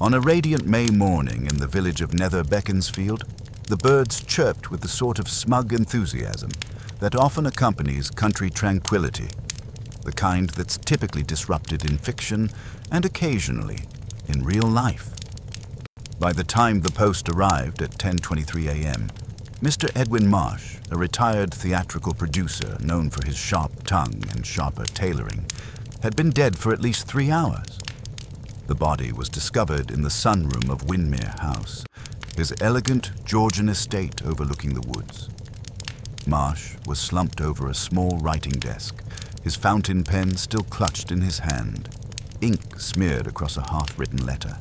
On a radiant May morning in the village of Nether Beaconsfield, the birds chirped with the sort of smug enthusiasm that often accompanies country tranquility, the kind that's typically disrupted in fiction and occasionally in real life. By the time the post arrived at 10:23 a.m., Mr. Edwin Marsh, a retired theatrical producer known for his sharp tongue and sharper tailoring, had been dead for at least 3 hours. The body was discovered in the sunroom of Windermere House, his elegant Georgian estate overlooking the woods. Marsh was slumped over a small writing desk, his fountain pen still clutched in his hand, ink smeared across a half-written letter.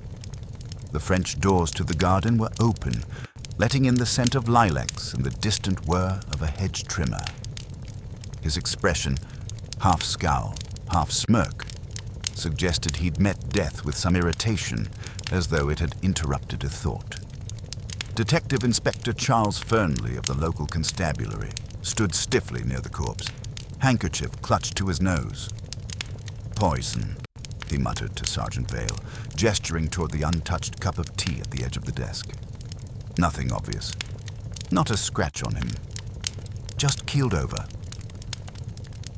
The French doors to the garden were open, letting in the scent of lilacs and the distant whir of a hedge trimmer. His expression, half scowl, half smirk, suggested he'd met death with some irritation, as though it had interrupted a thought. Detective Inspector Charles Fernley of the local constabulary stood stiffly near the corpse, handkerchief clutched to his nose. "Poison," he muttered to Sergeant Vale, gesturing toward the untouched cup of tea at the edge of the desk. Nothing obvious. Not a scratch on him. Just keeled over.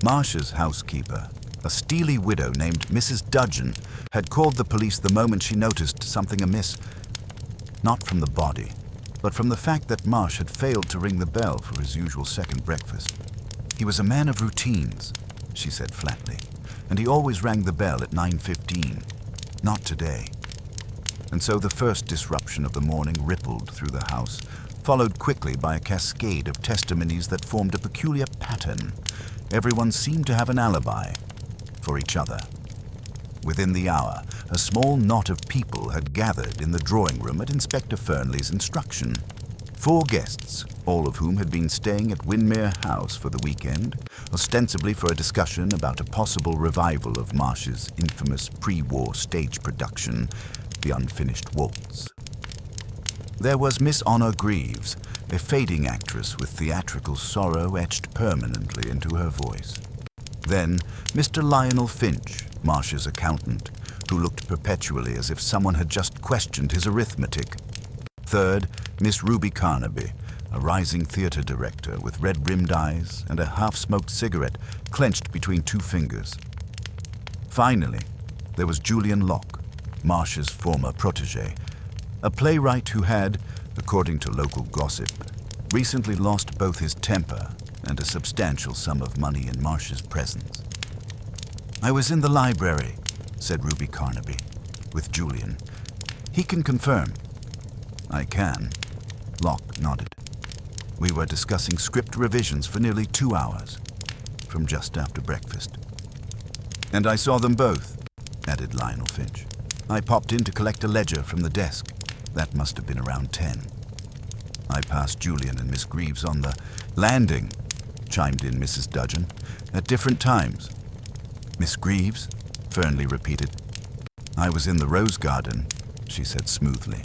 Marsh's housekeeper, a steely widow named Mrs. Dudgeon, had called the police the moment she noticed something amiss. Not from the body, but from the fact that Marsh had failed to ring the bell for his usual second breakfast. He was a man of routines, she said flatly, and he always rang the bell at 9:15. Not today. And so the first disruption of the morning rippled through the house, followed quickly by a cascade of testimonies that formed a peculiar pattern. Everyone seemed to have an alibi for each other. Within the hour, a small knot of people had gathered in the drawing room at Inspector Fernley's instruction. 4 guests, all of whom had been staying at Windermere House for the weekend, ostensibly for a discussion about a possible revival of Marsh's infamous pre-war stage production, The Unfinished Waltz. There was Miss Honor Greaves, a fading actress with theatrical sorrow etched permanently into her voice. Then Mr. Lionel Finch, Marsh's accountant, who looked perpetually as if someone had just questioned his arithmetic. Third, Miss Ruby Carnaby, a rising theater director with red-rimmed eyes and a half-smoked cigarette clenched between 2 fingers. Finally, there was Julian Locke, Marsh's former protégé, a playwright who had, according to local gossip, recently lost both his temper and a substantial sum of money in Marsh's presence. "I was in the library," said Ruby Carnaby, with Julian. "He can confirm." "I can." Locke nodded. "We were discussing script revisions for nearly 2 hours, from just after breakfast." "And I saw them both," added Lionel Finch. "I popped in to collect a ledger from the desk. That must have been around 10. I passed Julian and Miss Greaves on the landing," chimed in Mrs. Dudgeon, "at different times." "Miss Greaves?" Fernley repeated. "I was in the rose garden," she said smoothly.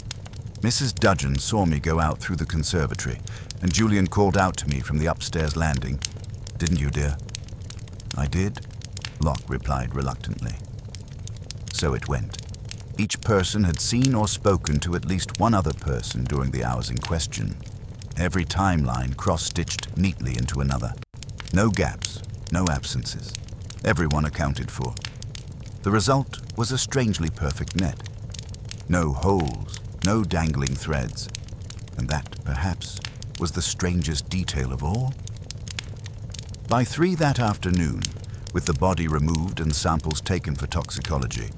"Mrs. Dudgeon saw me go out through the conservatory, and Julian called out to me from the upstairs landing. Didn't you, dear?" "I did," Locke replied reluctantly. So it went. Each person had seen or spoken to at least one other person during the hours in question. Every timeline cross-stitched neatly into another. No gaps, no absences. Everyone accounted for. The result was a strangely perfect net. No holes, no dangling threads. And that, perhaps, was the strangest detail of all. By 3 that afternoon, with the body removed and samples taken for toxicology,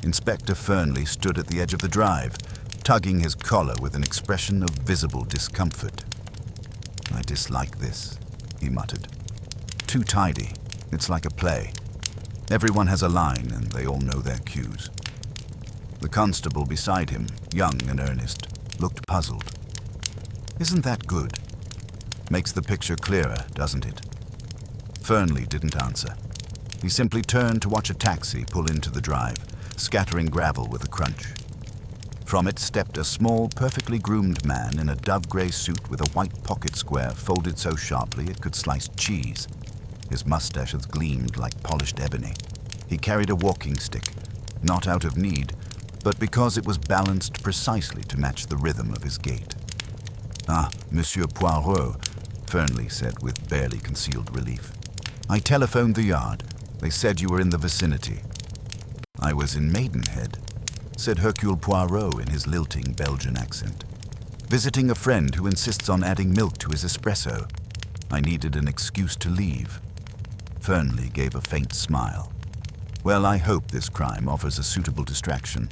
Inspector Fernley stood at the edge of the drive, tugging his collar with an expression of visible discomfort. "I dislike this," he muttered. "Too tidy. It's like a play. Everyone has a line and they all know their cues." The constable beside him, young and earnest, looked puzzled. "Isn't that good? Makes the picture clearer, doesn't it?" Fernley didn't answer. He simply turned to watch a taxi pull into the drive, scattering gravel with a crunch. From it stepped a small, perfectly groomed man in a dove-gray suit with a white pocket square folded so sharply it could slice cheese. His mustaches gleamed like polished ebony. He carried a walking stick, not out of need, but because it was balanced precisely to match the rhythm of his gait. "Ah, Monsieur Poirot," Fernley said with barely concealed relief. "I telephoned the yard. They said you were in the vicinity." "I was in Maidenhead," said Hercule Poirot in his lilting Belgian accent, "visiting a friend who insists on adding milk to his espresso. I needed an excuse to leave." Fernley gave a faint smile. "Well, I hope this crime offers a suitable distraction.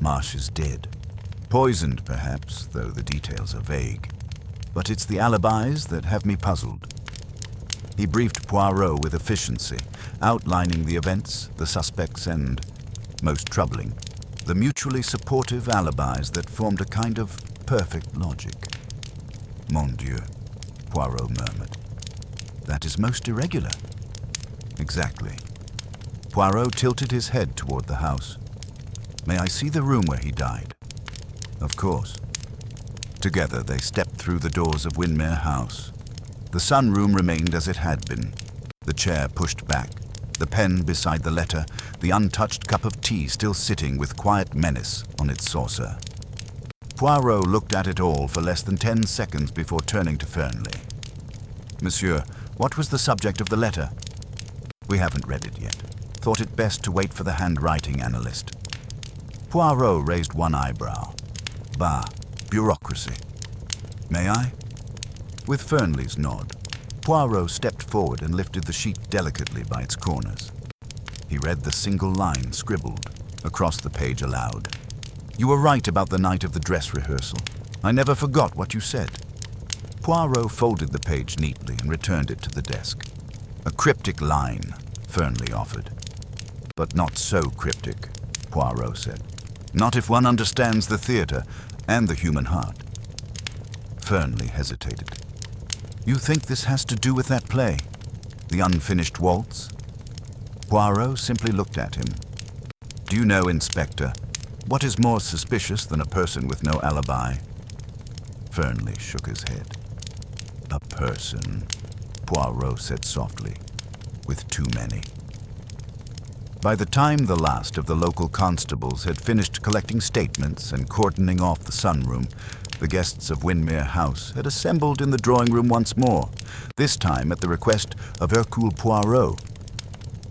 Marsh is dead. Poisoned, perhaps, though the details are vague. But it's the alibis that have me puzzled." He briefed Poirot with efficiency, outlining the events, the suspects, and, most troubling, the mutually supportive alibis that formed a kind of perfect logic. "Mon Dieu," Poirot murmured. "That is most irregular." "Exactly." Poirot tilted his head toward the house. "May I see the room where he died?" "Of course." Together they stepped through the doors of Windermere House. The sunroom remained as it had been, the chair pushed back, the pen beside the letter, the untouched cup of tea still sitting with quiet menace on its saucer. Poirot looked at it all for less than 10 seconds before turning to Fernley. "Monsieur, what was the subject of the letter?" "We haven't read it yet. Thought it best to wait for the handwriting analyst." Poirot raised one eyebrow. "Bah, bureaucracy." "May I?" With Fernley's nod, Poirot stepped forward and lifted the sheet delicately by its corners. He read the single line scribbled across the page aloud. "You were right about the night of the dress rehearsal. I never forgot what you said." Poirot folded the page neatly and returned it to the desk. "A cryptic line," Fernley offered. "But not so cryptic," Poirot said. "Not if one understands the theater and the human heart." Fernley hesitated. "You think this has to do with that play? The unfinished waltz?" Poirot simply looked at him. "Do you know, Inspector, what is more suspicious than a person with no alibi?" Fernley shook his head. "A person," Poirot said softly, "with too many." By the time the last of the local constables had finished collecting statements and cordoning off the sunroom, the guests of Windermere House had assembled in the drawing room once more, this time at the request of Hercule Poirot.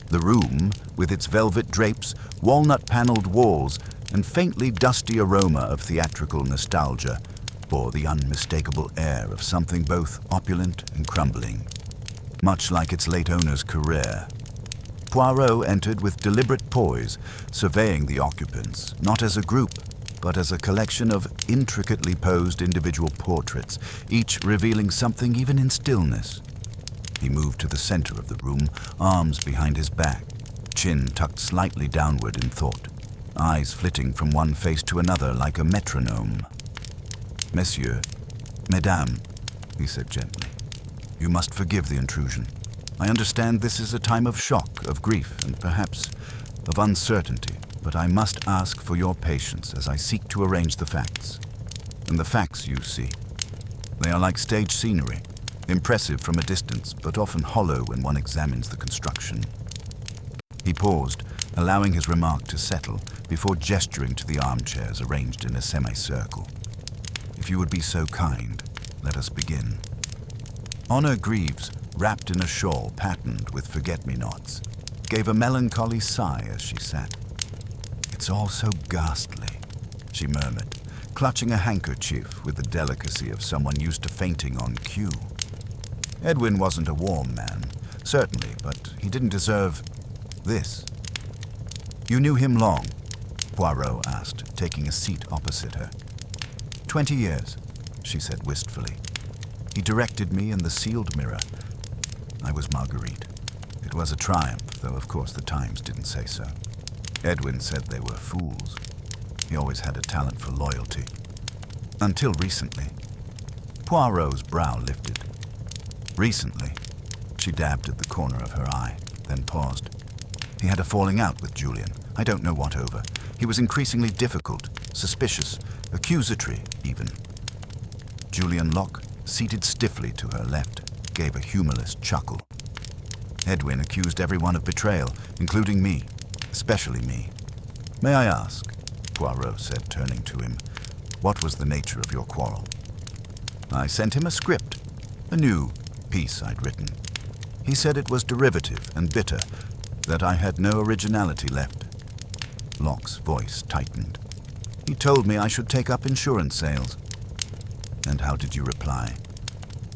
The room, with its velvet drapes, walnut-paneled walls, and faintly dusty aroma of theatrical nostalgia, bore the unmistakable air of something both opulent and crumbling, much like its late owner's career. Poirot entered with deliberate poise, surveying the occupants, not as a group, but as a collection of intricately posed individual portraits, each revealing something even in stillness. He moved to the center of the room, arms behind his back, chin tucked slightly downward in thought, eyes flitting from one face to another like a metronome. "Messieurs, mesdames," he said gently, "you must forgive the intrusion. I understand this is a time of shock, of grief, and perhaps of uncertainty, but I must ask for your patience as I seek to arrange the facts. And the facts, you see, they are like stage scenery, impressive from a distance, but often hollow when one examines the construction." He paused, allowing his remark to settle before gesturing to the armchairs arranged in a semicircle. "If you would be so kind, let us begin." Honor Greaves, wrapped in a shawl patterned with forget-me-nots, gave a melancholy sigh as she sat. "It's all so ghastly," she murmured, clutching a handkerchief with the delicacy of someone used to fainting on cue. Edwin wasn't a warm man, certainly, but he didn't deserve this. "You knew him long?" Poirot asked, taking a seat opposite her. 20 years, she said wistfully. "He directed me in The Sealed Mirror. I was Marguerite. It was a triumph, though of course the Times didn't say so. Edwin said they were fools. He always had a talent for loyalty. Until recently." Poirot's brow lifted. "Recently?" She dabbed at the corner of her eye, then paused. "He had a falling out with Julian. I don't know what over. He was increasingly difficult, suspicious, accusatory, even." Julian Locke, seated stiffly to her left, gave a humorless chuckle. "Edwin accused everyone of betrayal, including me, especially me." "May I ask?" Poirot said, turning to him. "What was the nature of your quarrel?" "I sent him a script, a new piece I'd written. He said it was derivative and bitter, that I had no originality left." Locke's voice tightened. "He told me I should take up insurance sales." "And how did you reply?"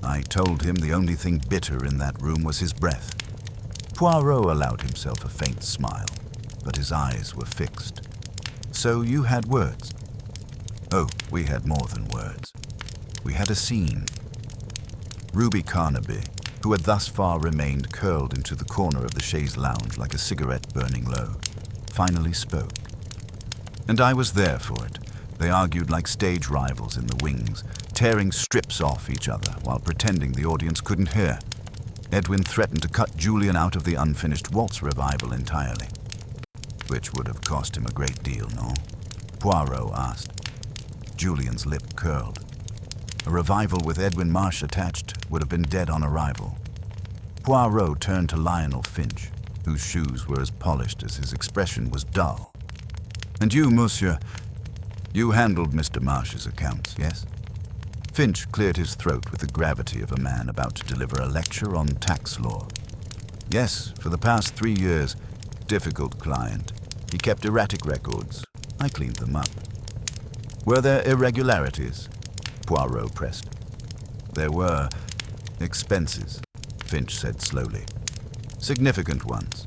"I told him the only thing bitter in that room was his breath." Poirot allowed himself a faint smile, but his eyes were fixed. "So you had words?" "Oh, we had more than words. We had a scene." Ruby Carnaby, who had thus far remained curled into the corner of the chaise lounge like a cigarette burning low, finally spoke. "And I was there for it. They argued like stage rivals in the wings, tearing strips off each other while pretending the audience couldn't hear. Edwin threatened to cut Julian out of the unfinished waltz revival entirely." "Which would have cost him a great deal, no?" Poirot asked. Julian's lip curled. A revival with Edwin Marsh attached would have been dead on arrival. Poirot turned to Lionel Finch, whose shoes were as polished as his expression was dull. "And you, monsieur, you handled Mr. Marsh's accounts, yes?" Finch cleared his throat with the gravity of a man about to deliver a lecture on tax law. "Yes, for the past 3 years. Difficult client. He kept erratic records. I cleaned them up." "Were there irregularities?" Poirot pressed. "There were expenses," Finch said slowly. "Significant ones.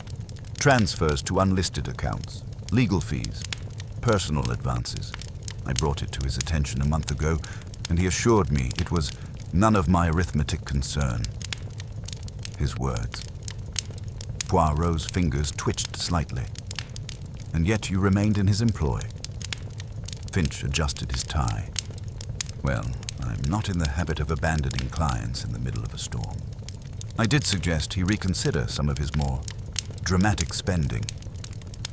Transfers to unlisted accounts, legal fees, personal advances. I brought it to his attention a month ago, and he assured me it was none of my arithmetic concern." His words. Poirot's fingers twitched slightly. "And yet you remained in his employ." Finch adjusted his tie. "Well, I'm not in the habit of abandoning clients in the middle of a storm. I did suggest he reconsider some of his more dramatic spending,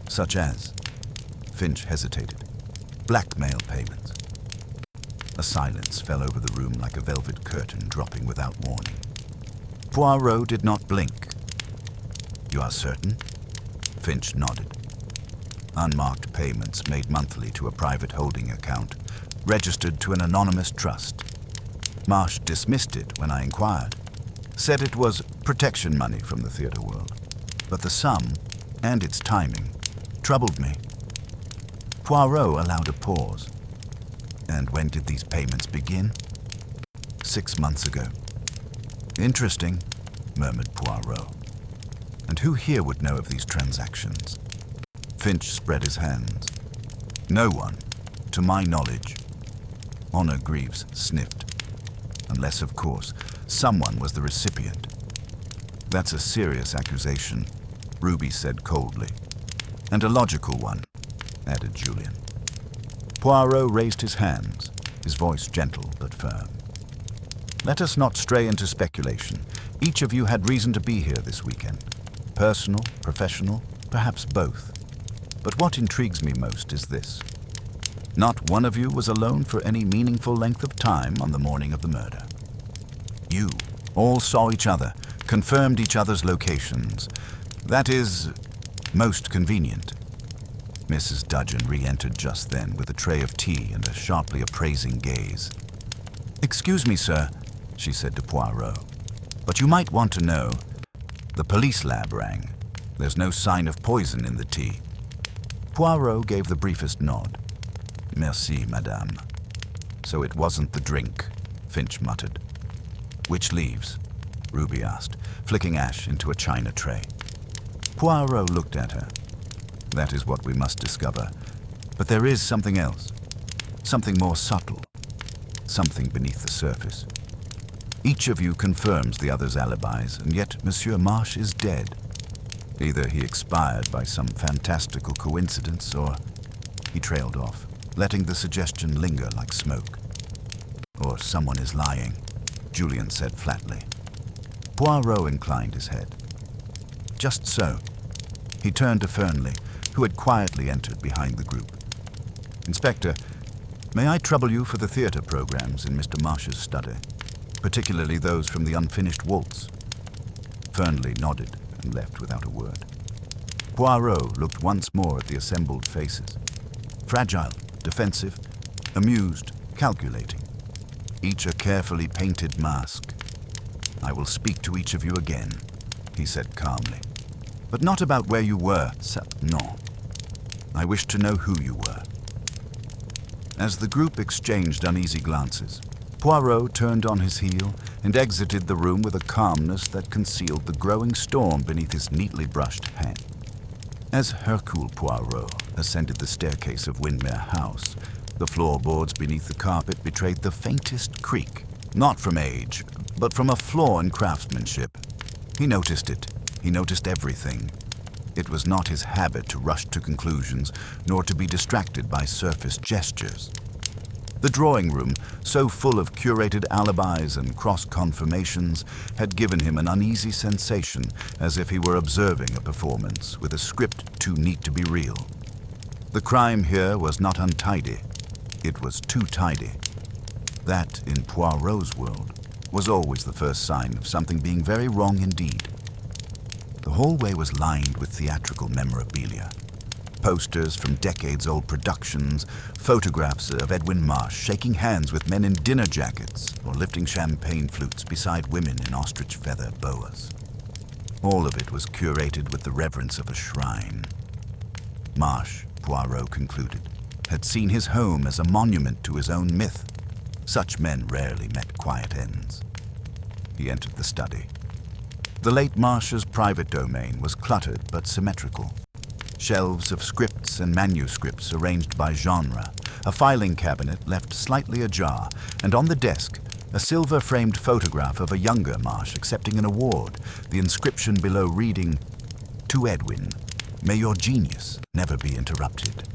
such as," Finch hesitated, "blackmail payments." A silence fell over the room like a velvet curtain dropping without warning. Poirot did not blink. "You are certain?" Finch nodded. "Unmarked payments made monthly to a private holding account, registered to an anonymous trust. Marsh dismissed it when I inquired, said it was protection money from the theater world. But the sum, and its timing, troubled me." Poirot allowed a pause. "And when did these payments begin?" 6 months ago." "Interesting," murmured Poirot. "And who here would know of these transactions?" Finch spread his hands. "No one, to my knowledge." Honor Greaves sniffed. "Unless, of course, someone was the recipient." "That's a serious accusation," Ruby said coldly. "And a logical one," added Julian. Poirot raised his hands, his voice gentle but firm. "Let us not stray into speculation. Each of you had reason to be here this weekend. Personal, professional, perhaps both. But what intrigues me most is this. Not one of you was alone for any meaningful length of time on the morning of the murder. You all saw each other, confirmed each other's locations. That is most convenient." Mrs. Dudgeon re-entered just then with a tray of tea and a sharply appraising gaze. "Excuse me, sir," she said to Poirot, "but you might want to know. The police lab rang. There's no sign of poison in the tea." Poirot gave the briefest nod. "Merci, madame." "So it wasn't the drink," Finch muttered. "Which leaves?" Ruby asked, flicking ash into a china tray. Poirot looked at her. "That is what we must discover. But there is something else. Something more subtle. Something beneath the surface. Each of you confirms the other's alibis, and yet Monsieur Marsh is dead. Either he expired by some fantastical coincidence, or..." He trailed off, letting the suggestion linger like smoke. "Or someone is lying," Julian said flatly. Poirot inclined his head. "Just so." He turned to Fernley, who had quietly entered behind the group. "Inspector, may I trouble you for the theater programs in Mr. Marsh's study, particularly those from the unfinished waltz?" Fernley nodded and left without a word. Poirot looked once more at the assembled faces. Fragile, defensive, amused, calculating. Each a carefully painted mask. "I will speak to each of you again," he said calmly. "But not about where you were, no. I wish to know who you were." As the group exchanged uneasy glances, Poirot turned on his heel and exited the room with a calmness that concealed the growing storm beneath his neatly brushed hand. As Hercule Poirot ascended the staircase of Windermere House, the floorboards beneath the carpet betrayed the faintest creak, not from age, but from a flaw in craftsmanship. He noticed it. He noticed everything. It was not his habit to rush to conclusions, nor to be distracted by surface gestures. The drawing room, so full of curated alibis and cross-confirmations, had given him an uneasy sensation, as if he were observing a performance with a script too neat to be real. The crime here was not untidy. It was too tidy. That, in Poirot's world, was always the first sign of something being very wrong indeed. The hallway was lined with theatrical memorabilia. Posters from decades-old productions, photographs of Edwin Marsh shaking hands with men in dinner jackets or lifting champagne flutes beside women in ostrich feather boas. All of it was curated with the reverence of a shrine. Marsh, Poirot concluded, had seen his home as a monument to his own myth. Such men rarely met quiet ends. He entered the study. The late Marsh's private domain was cluttered but symmetrical. Shelves of scripts and manuscripts arranged by genre, a filing cabinet left slightly ajar, and on the desk, a silver-framed photograph of a younger Marsh accepting an award, the inscription below reading, "To Edwin, may your genius never be interrupted."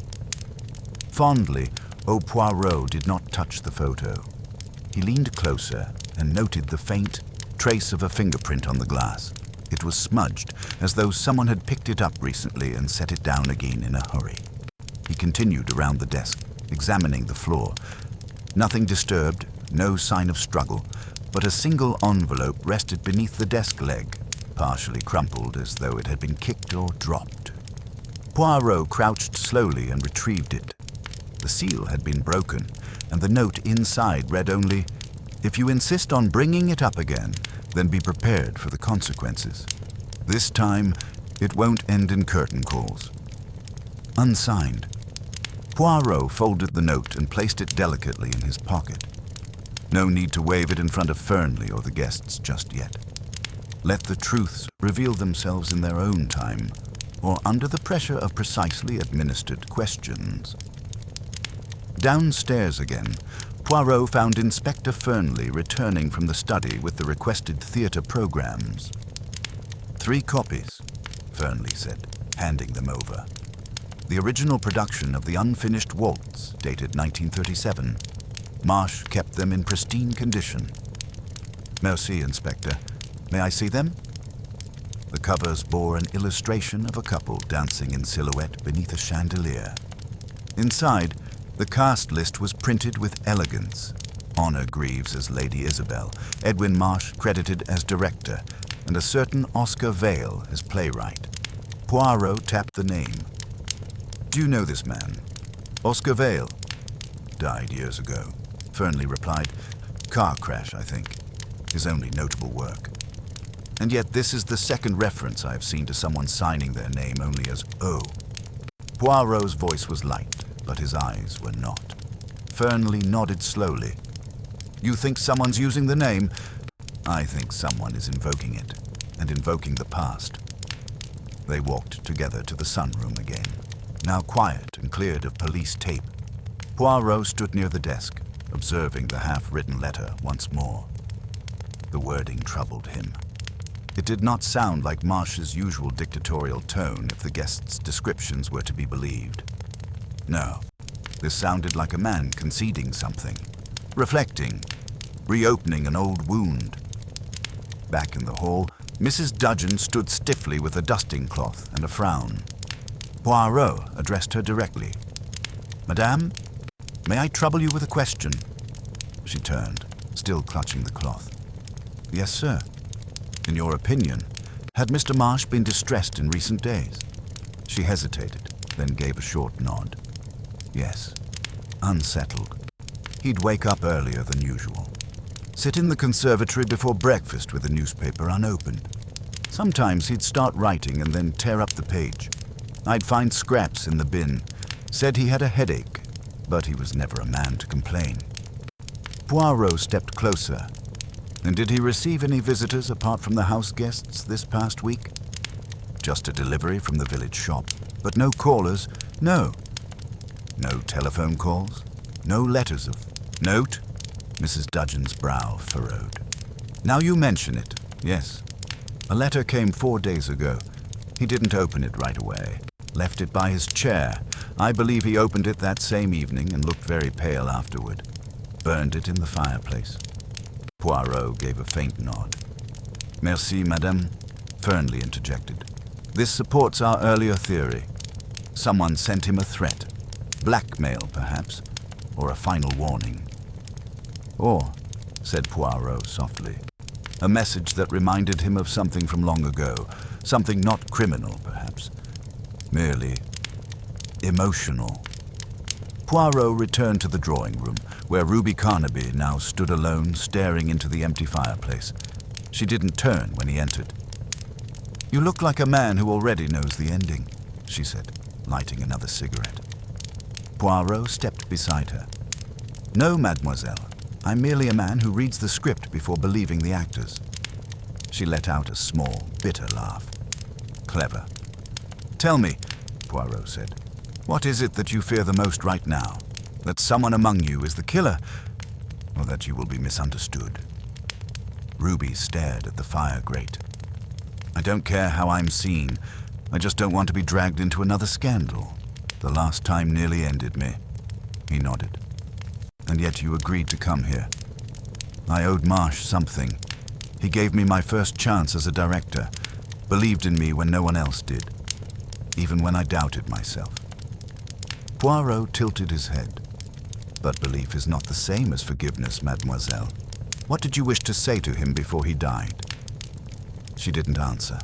Fondly, Poirot did not touch the photo. He leaned closer and noted the faint trace of a fingerprint on the glass. It was smudged, as though someone had picked it up recently and set it down again in a hurry. He continued around the desk, examining the floor. Nothing disturbed, no sign of struggle, but a single envelope rested beneath the desk leg, partially crumpled as though it had been kicked or dropped. Poirot crouched slowly and retrieved it. The seal had been broken, and the note inside read only, "If you insist on bringing it up again, then be prepared for the consequences. This time, it won't end in curtain calls." Unsigned. Poirot folded the note and placed it delicately in his pocket. No need to wave it in front of Fernley or the guests just yet. Let the truths reveal themselves in their own time, or under the pressure of precisely administered questions. Downstairs again, Poirot found Inspector Fernley returning from the study with the requested theatre programs. 3 copies, Fernley said, handing them over. The original production of the unfinished waltz, dated 1937. Marsh kept them in pristine condition. "Merci, Inspector. May I see them?" The covers bore an illustration of a couple dancing in silhouette beneath a chandelier. Inside, the cast list was printed with elegance. Honor Greaves as Lady Isabel, Edwin Marsh credited as director, and a certain Oscar Vale as playwright. Poirot tapped the name. "Do you know this man?" "Oscar Vale." "Died years ago," Fernley replied. "Car crash, I think. His only notable work. And yet this is the second reference I have seen to someone signing their name only as O." Poirot's voice was light, but his eyes were not. Fernley nodded slowly. "You think someone's using the name?" "I think someone is invoking it, and invoking the past." They walked together to the sunroom again, now quiet and cleared of police tape. Poirot stood near the desk, observing the half-written letter once more. The wording troubled him. It did not sound like Marsh's usual dictatorial tone if the guest's descriptions were to be believed. No, this sounded like a man conceding something, reflecting, reopening an old wound. Back in the hall, Mrs. Dudgeon stood stiffly with a dusting cloth and a frown. Poirot addressed her directly. "Madame, may I trouble you with a question?" She turned, still clutching the cloth. "Yes, sir. In your opinion, had Mr. Marsh been distressed in recent days?" She hesitated, then gave a short nod. Yes, unsettled. He'd wake up earlier than usual. Sit in the conservatory before breakfast with the newspaper unopened. Sometimes he'd start writing and then tear up the page. I'd find scraps in the bin. Said he had a headache, but he was never a man to complain. Poirot stepped closer. And did he receive any visitors apart from the house guests this past week? Just a delivery from the village shop, but no callers, no. No telephone calls, no letters of note. Mrs. Dudgeon's brow furrowed. Now you mention it, yes. A letter came 4 days ago. He didn't open it right away. Left it by his chair. I believe he opened it that same evening and looked very pale afterward. Burned it in the fireplace. Poirot gave a faint nod. Merci, madame, Fernley interjected. This supports our earlier theory. Someone sent him a threat. Blackmail, perhaps, or a final warning. Or, said Poirot softly, a message that reminded him of something from long ago, something not criminal, perhaps, merely emotional. Poirot returned to the drawing room, where Ruby Carnaby now stood alone, staring into the empty fireplace. She didn't turn when he entered. You look like a man who already knows the ending, she said, lighting another cigarette. Poirot stepped beside her. No, mademoiselle. I'm merely a man who reads the script before believing the actors. She let out a small, bitter laugh. Clever. Tell me, Poirot said, what is it that you fear the most right now? That someone among you is the killer, or that you will be misunderstood? Ruby stared at the fire grate. I don't care how I'm seen. I just don't want to be dragged into another scandal. The last time nearly ended me. He nodded. And yet you agreed to come here. I owed Marsh something. He gave me my first chance as a director, believed in me when no one else did, even when I doubted myself. Poirot tilted his head. But belief is not the same as forgiveness, mademoiselle. What did you wish to say to him before he died? She didn't answer.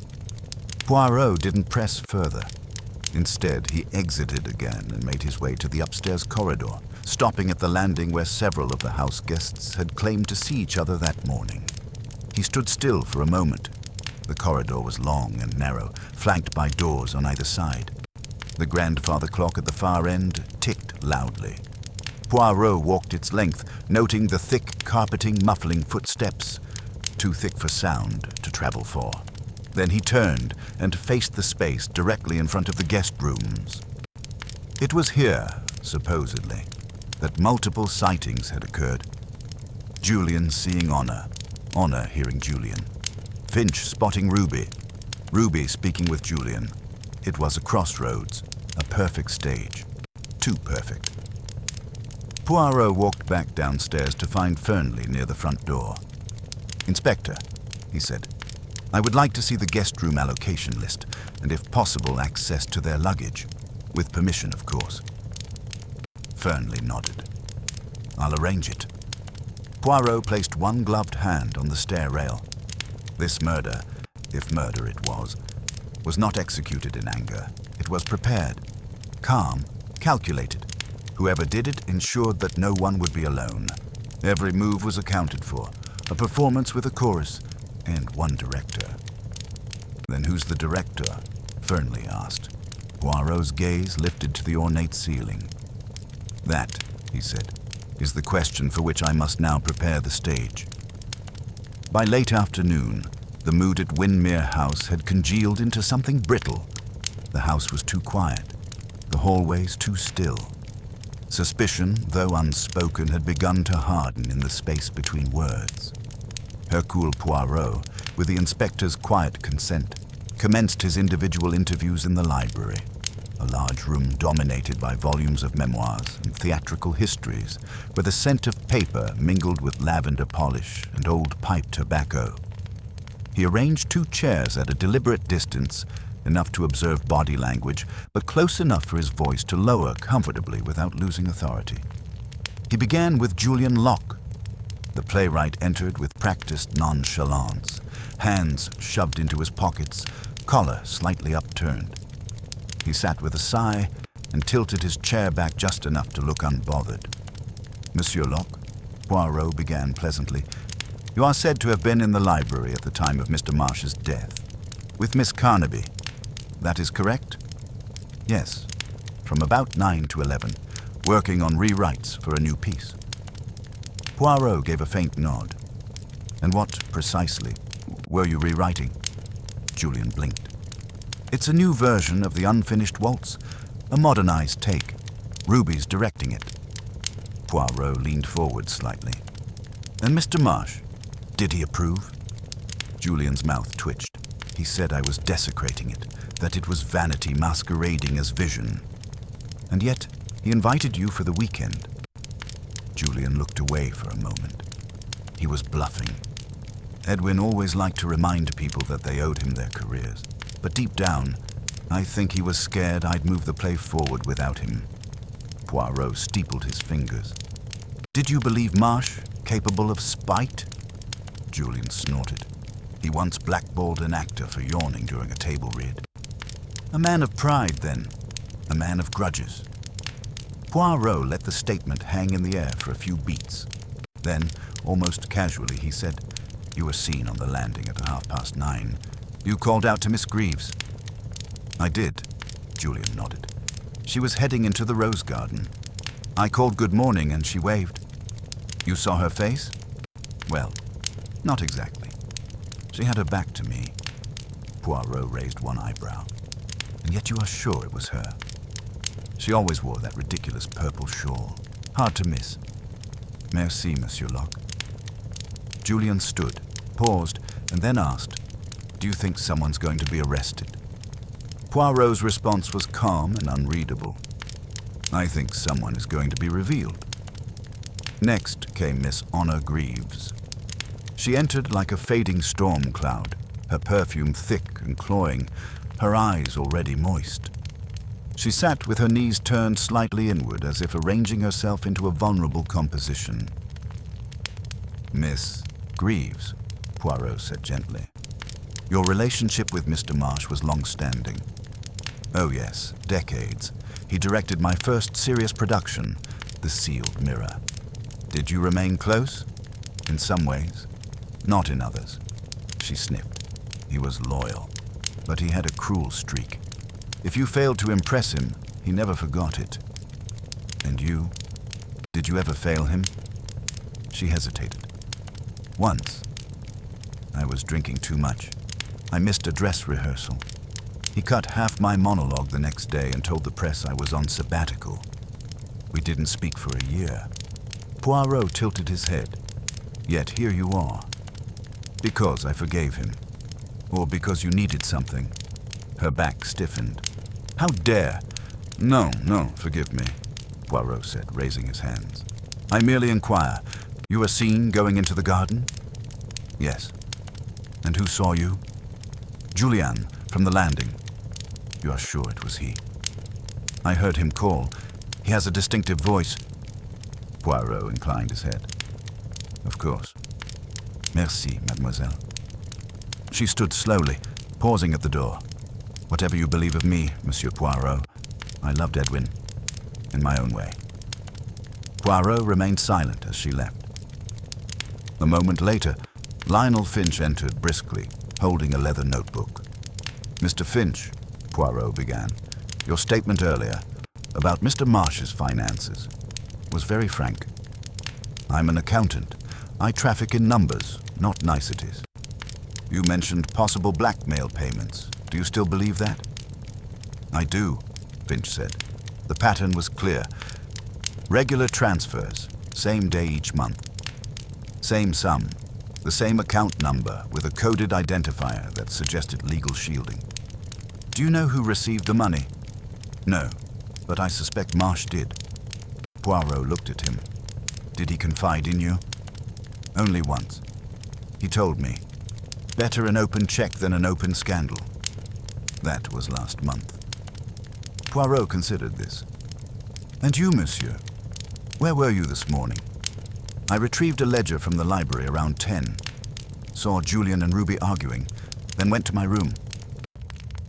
Poirot didn't press further. Instead, he exited again and made his way to the upstairs corridor, stopping at the landing where several of the house guests had claimed to see each other that morning. He stood still for a moment. The corridor was long and narrow, flanked by doors on either side. The grandfather clock at the far end ticked loudly. Poirot walked its length, noting the thick, carpeting, muffling footsteps, too thick for sound to travel for. Then he turned and faced the space directly in front of the guest rooms. It was here, supposedly, that multiple sightings had occurred. Julian seeing Honor, Honor hearing Julian. Finch spotting Ruby, Ruby speaking with Julian. It was a crossroads, a perfect stage. Too perfect. Poirot walked back downstairs to find Fernley near the front door. Inspector, he said, I would like to see the guest room allocation list, and if possible, access to their luggage. With permission, of course. Fernley nodded. I'll arrange it. Poirot placed one gloved hand on the stair rail. This murder, if murder it was not executed in anger. It was prepared, calm, calculated. Whoever did it ensured that no one would be alone. Every move was accounted for, a performance with a chorus, and one director. Then who's the director? Fernley asked. Poirot's gaze lifted to the ornate ceiling. That, he said, is the question for which I must now prepare the stage. By late afternoon, the mood at Windermere House had congealed into something brittle. The house was too quiet, the hallways too still. Suspicion, though unspoken, had begun to harden in the space between words. Hercule Poirot, with the inspector's quiet consent, commenced his individual interviews in the library, a large room dominated by volumes of memoirs and theatrical histories, where the scent of paper mingled with lavender polish and old pipe tobacco. He arranged 2 chairs at a deliberate distance, enough to observe body language, but close enough for his voice to lower comfortably without losing authority. He began with Julian Locke. The playwright entered with practiced nonchalance, hands shoved into his pockets, collar slightly upturned. He sat with a sigh and tilted his chair back just enough to look unbothered. Monsieur Locke, Poirot began pleasantly, you are said to have been in the library at the time of Mr. Marsh's death, with Miss Carnaby. That is correct? Yes, from about 9 to 11, working on rewrites for a new piece. Poirot gave a faint nod. And what, precisely, were you rewriting? Julian blinked. It's a new version of the unfinished waltz, a modernized take. Ruby's directing it. Poirot leaned forward slightly. And Mr. Marsh, did he approve? Julian's mouth twitched. He said I was desecrating it, that it was vanity masquerading as vision. And yet, he invited you for the weekend. Julian looked away for a moment. He was bluffing. Edwin always liked to remind people that they owed him their careers. But deep down, I think he was scared I'd move the play forward without him. Poirot steepled his fingers. Did you believe Marsh capable of spite? Julian snorted. He once blackballed an actor for yawning during a table read. A man of pride, then. A man of grudges. Poirot let the statement hang in the air for a few beats. Then, almost casually, he said, you were seen on the landing at 9:30. You called out to Miss Greaves. I did, Julian nodded. She was heading into the rose garden. I called good morning and she waved. You saw her face? Well, not exactly. She had her back to me. Poirot raised one eyebrow. And yet you are sure it was her? She always wore that ridiculous purple shawl. Hard to miss. Merci, Monsieur Locke. Julian stood, paused, and then asked, do you think someone's going to be arrested? Poirot's response was calm and unreadable. I think someone is going to be revealed. Next came Miss Honor Greaves. She entered like a fading storm cloud, her perfume thick and cloying, her eyes already moist. She sat with her knees turned slightly inward as if arranging herself into a vulnerable composition. Miss Greaves, Poirot said gently. Your relationship with Mr. Marsh was long-standing. Oh yes, decades. He directed my first serious production, The Sealed Mirror. Did you remain close? In some ways. Not in others. She sniffed. He was loyal, but he had a cruel streak. If you failed to impress him, he never forgot it. And you? Did you ever fail him? She hesitated. Once. I was drinking too much. I missed a dress rehearsal. He cut half my monologue the next day and told the press I was on sabbatical. We didn't speak for a year. Poirot tilted his head. Yet here you are. Because I forgave him. Or because you needed something. Her back stiffened. How dare! No, forgive me, Poirot said, raising his hands. I merely inquire. You were seen going into the garden? Yes. And who saw you? Julian, from the landing. You are sure it was he? I heard him call. He has a distinctive voice. Poirot inclined his head. Of course. Merci, mademoiselle. She stood slowly, pausing at the door. Whatever you believe of me, Monsieur Poirot, I loved Edwin, in my own way. Poirot remained silent as she left. A moment later, Lionel Finch entered briskly, holding a leather notebook. Mr. Finch, Poirot began, your statement earlier about Mr. Marsh's finances was very frank. I'm an accountant. I traffic in numbers, not niceties. You mentioned possible blackmail payments. Do you still believe that? I do, Finch said. The pattern was clear. Regular transfers, same day each month. Same sum, the same account number with a coded identifier that suggested legal shielding. Do you know who received the money? No, but I suspect Marsh did. Poirot looked at him. Did he confide in you? Only once. He told me, better an open check than an open scandal. That was last month. Poirot considered this. And you, monsieur? Where were you this morning? I retrieved a ledger from the library around 10. Saw Julian and Ruby arguing, then went to my room.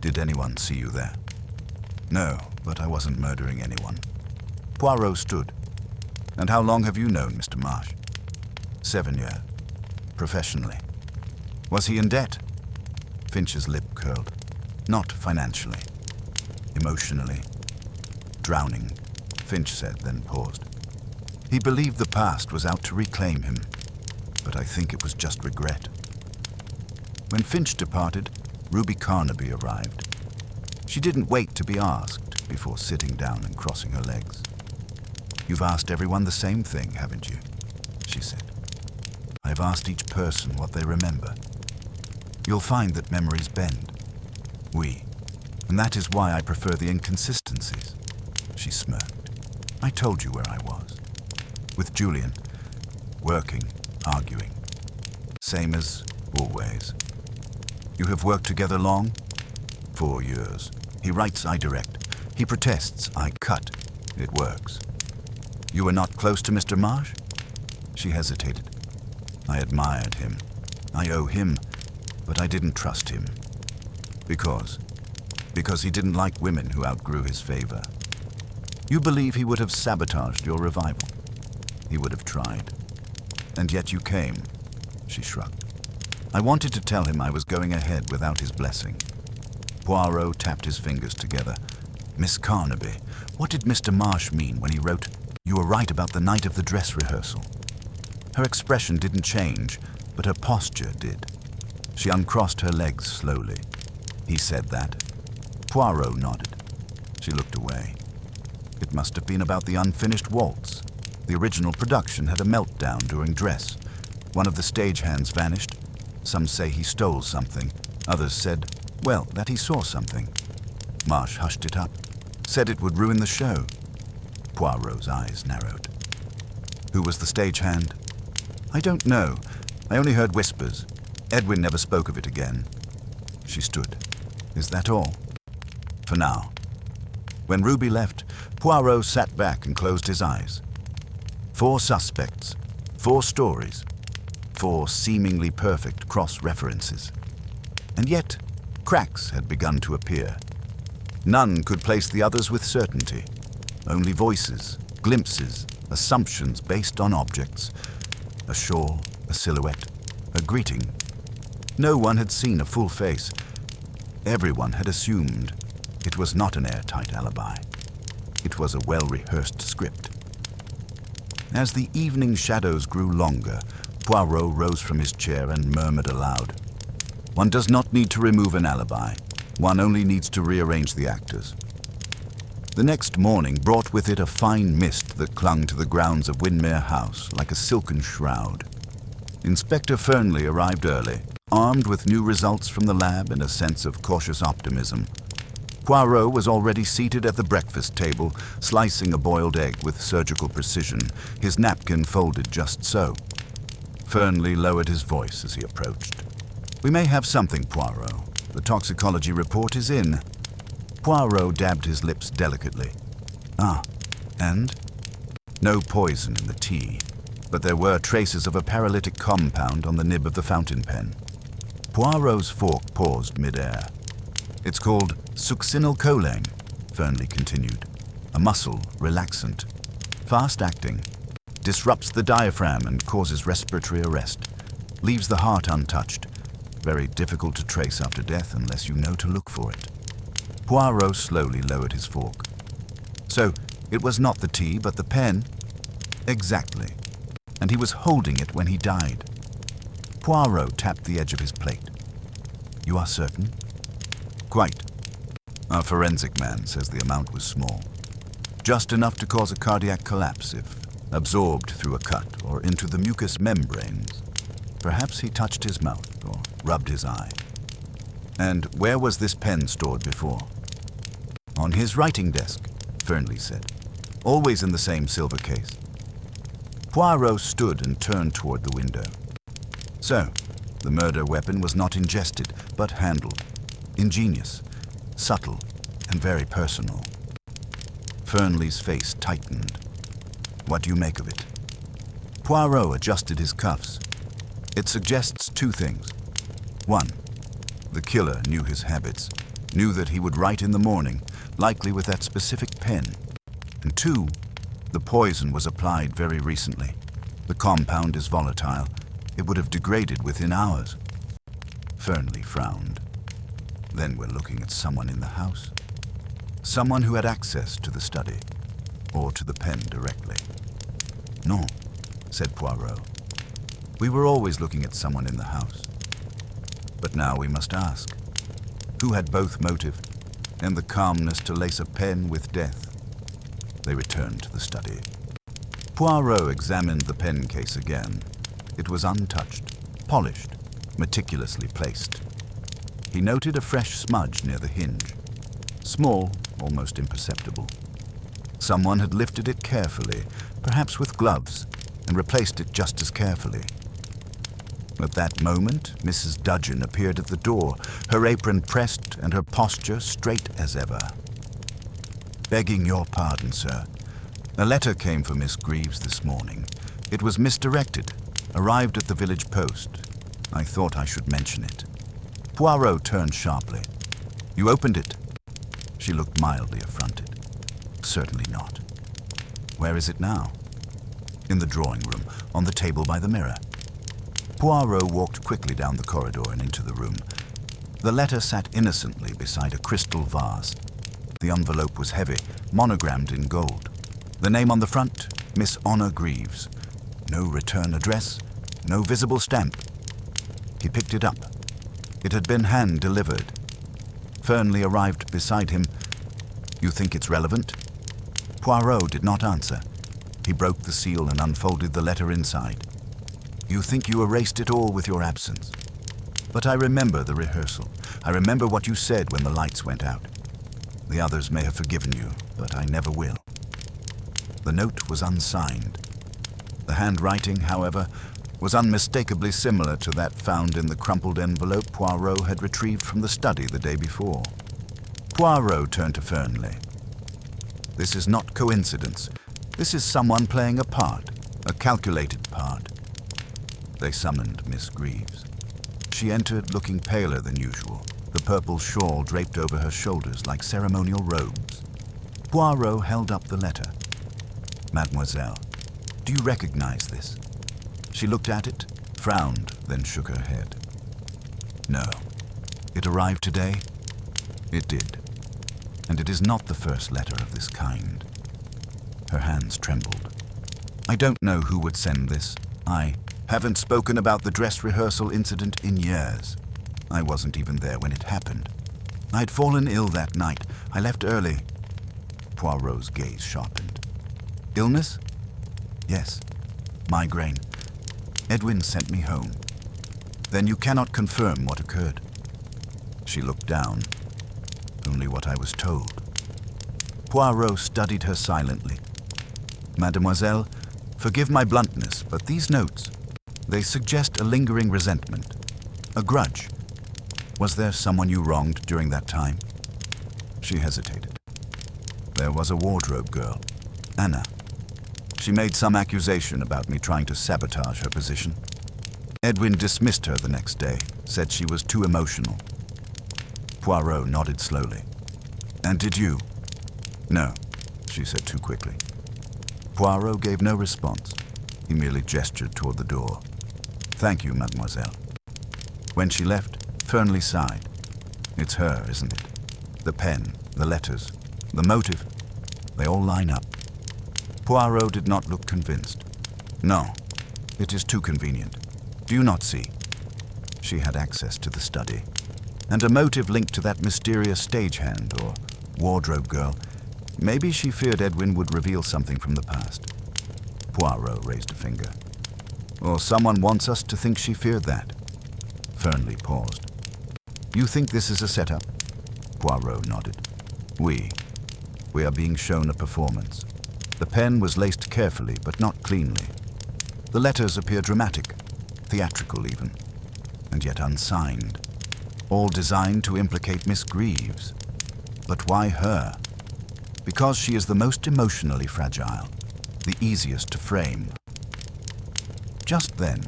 Did anyone see you there? No, but I wasn't murdering anyone. Poirot stood. And how long have you known Mr. Marsh? 7 years. Professionally. Was he in debt? Finch's lip curled. Not financially. Emotionally. Drowning, Finch said, then paused. He believed the past was out to reclaim him, but I think it was just regret. When Finch departed, Ruby Carnaby arrived. She didn't wait to be asked before sitting down and crossing her legs. You've asked everyone the same thing, haven't you? She said. I've asked each person what they remember. You'll find that memories bend. And that is why I prefer the inconsistencies. She smirked. I told you where I was. With Julian. Working, arguing. Same as always. You have worked together long? 4 years. He writes, I direct. He protests, I cut. It works. You were not close to Mr. Marsh? She hesitated. I admired him. I owe him, but I didn't trust him. Because he didn't like women who outgrew his favor. You believe he would have sabotaged your revival. He would have tried. And yet you came. She shrugged. I wanted to tell him I was going ahead without his blessing. Poirot tapped his fingers together. Miss Carnaby, what did Mr. Marsh mean when he wrote, "You were right about the night of the dress rehearsal"? Her expression didn't change, but her posture did. She uncrossed her legs slowly. He said that. Poirot nodded. She looked away. It must have been about the unfinished waltz. The original production had a meltdown during dress. One of the stagehands vanished. Some say he stole something. Others said, well, that he saw something. Marsh hushed it up, said it would ruin the show. Poirot's eyes narrowed. Who was the stagehand? I don't know. I only heard whispers. Edwin never spoke of it again. She stood. Is that all? For now. When Ruby left, Poirot sat back and closed his eyes. 4 suspects, 4 stories, 4 seemingly perfect cross-references. And yet, cracks had begun to appear. None could place the others with certainty. Only voices, glimpses, assumptions based on objects. A shawl, a silhouette, a greeting. No one had seen a full face. Everyone had assumed it was not an airtight alibi. It was a well-rehearsed script. As the evening shadows grew longer, Poirot rose from his chair and murmured aloud. One does not need to remove an alibi. One only needs to rearrange the actors. The next morning brought with it a fine mist that clung to the grounds of Windmere House like a silken shroud. Inspector Fernley arrived early, armed with new results from the lab and a sense of cautious optimism. Poirot was already seated at the breakfast table, slicing a boiled egg with surgical precision, his napkin folded just so. Fernley lowered his voice as he approached. We may have something, Poirot. The toxicology report is in. Poirot dabbed his lips delicately. Ah, and? No poison in the tea, but there were traces of a paralytic compound on the nib of the fountain pen. Poirot's fork paused mid-air. It's called succinylcholine, Fernley continued. A muscle relaxant. Fast-acting. Disrupts the diaphragm and causes respiratory arrest. Leaves the heart untouched. Very difficult to trace after death unless you know to look for it. Poirot slowly lowered his fork. So, it was not the tea, but the pen? Exactly. And he was holding it when he died. Poirot tapped the edge of his plate. You are certain? Quite. Our forensic man says the amount was small. Just enough to cause a cardiac collapse if absorbed through a cut or into the mucous membranes. Perhaps he touched his mouth or rubbed his eye. And where was this pen stored before? On his writing desk, Fernley said. Always in the same silver case. Poirot stood and turned toward the window. So, the murder weapon was not ingested, but handled. Ingenious, subtle, and very personal. Fernley's face tightened. What do you make of it? Poirot adjusted his cuffs. It suggests 2 things. 1, the killer knew his habits. knew that he would write in the morning, likely with that specific pen. And 2, the poison was applied very recently. The compound is volatile. It would have degraded within hours. Fernley frowned. Then we're looking at someone in the house. Someone who had access to the study, or to the pen directly. No, said Poirot. We were always looking at someone in the house. But now we must ask, who had both motive and the calmness to lace a pen with death? They returned to the study. Poirot examined the pen case again. It was untouched, polished, meticulously placed. He noted a fresh smudge near the hinge. Small, almost imperceptible. Someone had lifted it carefully, perhaps with gloves, and replaced it just as carefully. At that moment, Mrs. Dudgeon appeared at the door, her apron pressed and her posture straight as ever. Begging your pardon, sir. A letter came for Miss Greaves this morning. It was misdirected, arrived at the village post. I thought I should mention it. Poirot turned sharply. You opened it? She looked mildly affronted. Certainly not. Where is it now? In the drawing room, on the table by the mirror. Poirot walked quickly down the corridor and into the room. The letter sat innocently beside a crystal vase. The envelope was heavy, monogrammed in gold. The name on the front, Miss Honor Greaves. No return address, no visible stamp. He picked it up. It had been hand-delivered. Fernley arrived beside him. You think it's relevant? Poirot did not answer. He broke the seal and unfolded the letter inside. You think you erased it all with your absence. But I remember the rehearsal. I remember what you said when the lights went out. The others may have forgiven you, but I never will. The note was unsigned. The handwriting, however, was unmistakably similar to that found in the crumpled envelope Poirot had retrieved from the study the day before. Poirot turned to Fernley. This is not coincidence. This is someone playing a part, a calculated part. They summoned Miss Greaves. She entered looking paler than usual, the purple shawl draped over her shoulders like ceremonial robes. Poirot held up the letter. Mademoiselle, do you recognize this? She looked at it, frowned, then shook her head. No. It arrived today? It did. And it is not the first letter of this kind. Her hands trembled. I don't know who would send this. I haven't spoken about the dress rehearsal incident in years. I wasn't even there when it happened. I'd fallen ill that night. I left early. Poirot's gaze sharpened. Illness? Yes. Migraine. Edwin sent me home. Then you cannot confirm what occurred. She looked down. Only what I was told. Poirot studied her silently. Mademoiselle, forgive my bluntness, but these notes, they suggest a lingering resentment, a grudge. Was there someone you wronged during that time? She hesitated. There was a wardrobe girl, Anna. She made some accusation about me trying to sabotage her position. Edwin dismissed her the next day, said she was too emotional. Poirot nodded slowly. And did you? No, she said too quickly. Poirot gave no response. He merely gestured toward the door. Thank you, mademoiselle. When she left, Fernley sighed. It's her, isn't it? The pen, the letters, the motive, they all line up. Poirot did not look convinced. No, it is too convenient. Do you not see? She had access to the study, and a motive linked to that mysterious stagehand or wardrobe girl. Maybe she feared Edwin would reveal something from the past. Poirot raised a finger. Or someone wants us to think she feared that. Fernley paused. You think this is a setup? Poirot nodded. We are being shown a performance. The pen was laced carefully, but not cleanly. The letters appear dramatic, theatrical even, and yet unsigned. All designed to implicate Miss Greaves. But why her? Because she is the most emotionally fragile, the easiest to frame. Just then,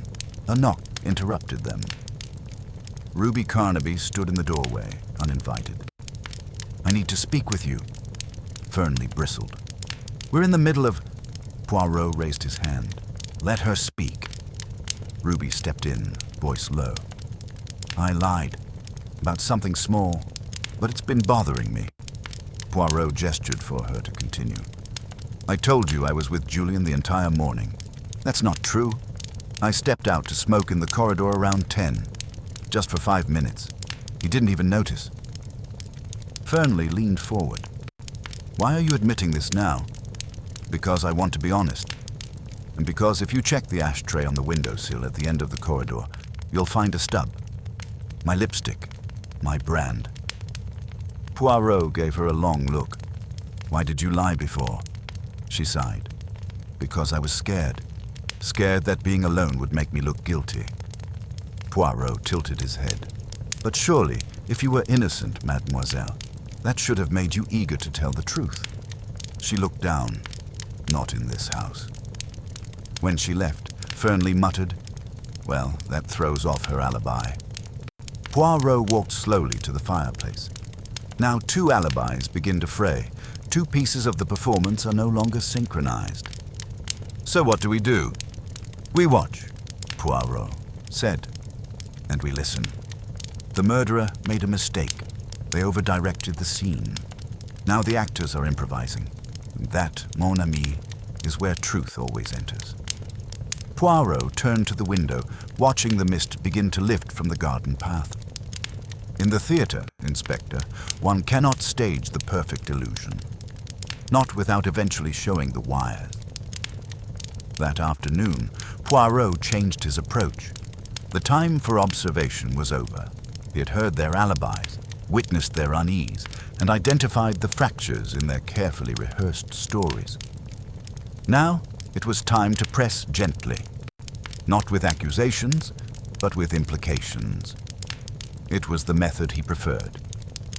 a knock interrupted them. Ruby Carnaby stood in the doorway, uninvited. I need to speak with you. Fernley bristled. We're in the middle of... Poirot raised his hand. Let her speak. Ruby stepped in, voice low. I lied. About something small, but it's been bothering me. Poirot gestured for her to continue. I told you I was with Julian the entire morning. That's not true. I stepped out to smoke in the corridor around 10, just for 5 minutes. He didn't even notice. Fernley leaned forward. Why are you admitting this now? Because I want to be honest. And because if you check the ashtray on the windowsill at the end of the corridor, you'll find a stub. My lipstick. My brand. Poirot gave her a long look. Why did you lie before? She sighed. Because I was scared. Scared that being alone would make me look guilty. Poirot tilted his head. But surely, if you were innocent, mademoiselle, that should have made you eager to tell the truth. She looked down. Not in this house. When she left, Fernley muttered, well, that throws off her alibi. Poirot walked slowly to the fireplace. Now 2 alibis begin to fray. 2 pieces of the performance are no longer synchronized. So what do? We watch, Poirot said, and we listen. The murderer made a mistake. They over-directed the scene. Now the actors are improvising. That, mon ami, is where truth always enters. Poirot turned to the window, watching the mist begin to lift from the garden path. In the theater, Inspector, one cannot stage the perfect illusion. Not without eventually showing the wires. That afternoon, Poirot changed his approach. The time for observation was over. He had heard their alibis, witnessed their unease, and identified the fractures in their carefully rehearsed stories. Now, it was time to press gently, not with accusations, but with implications. It was the method he preferred,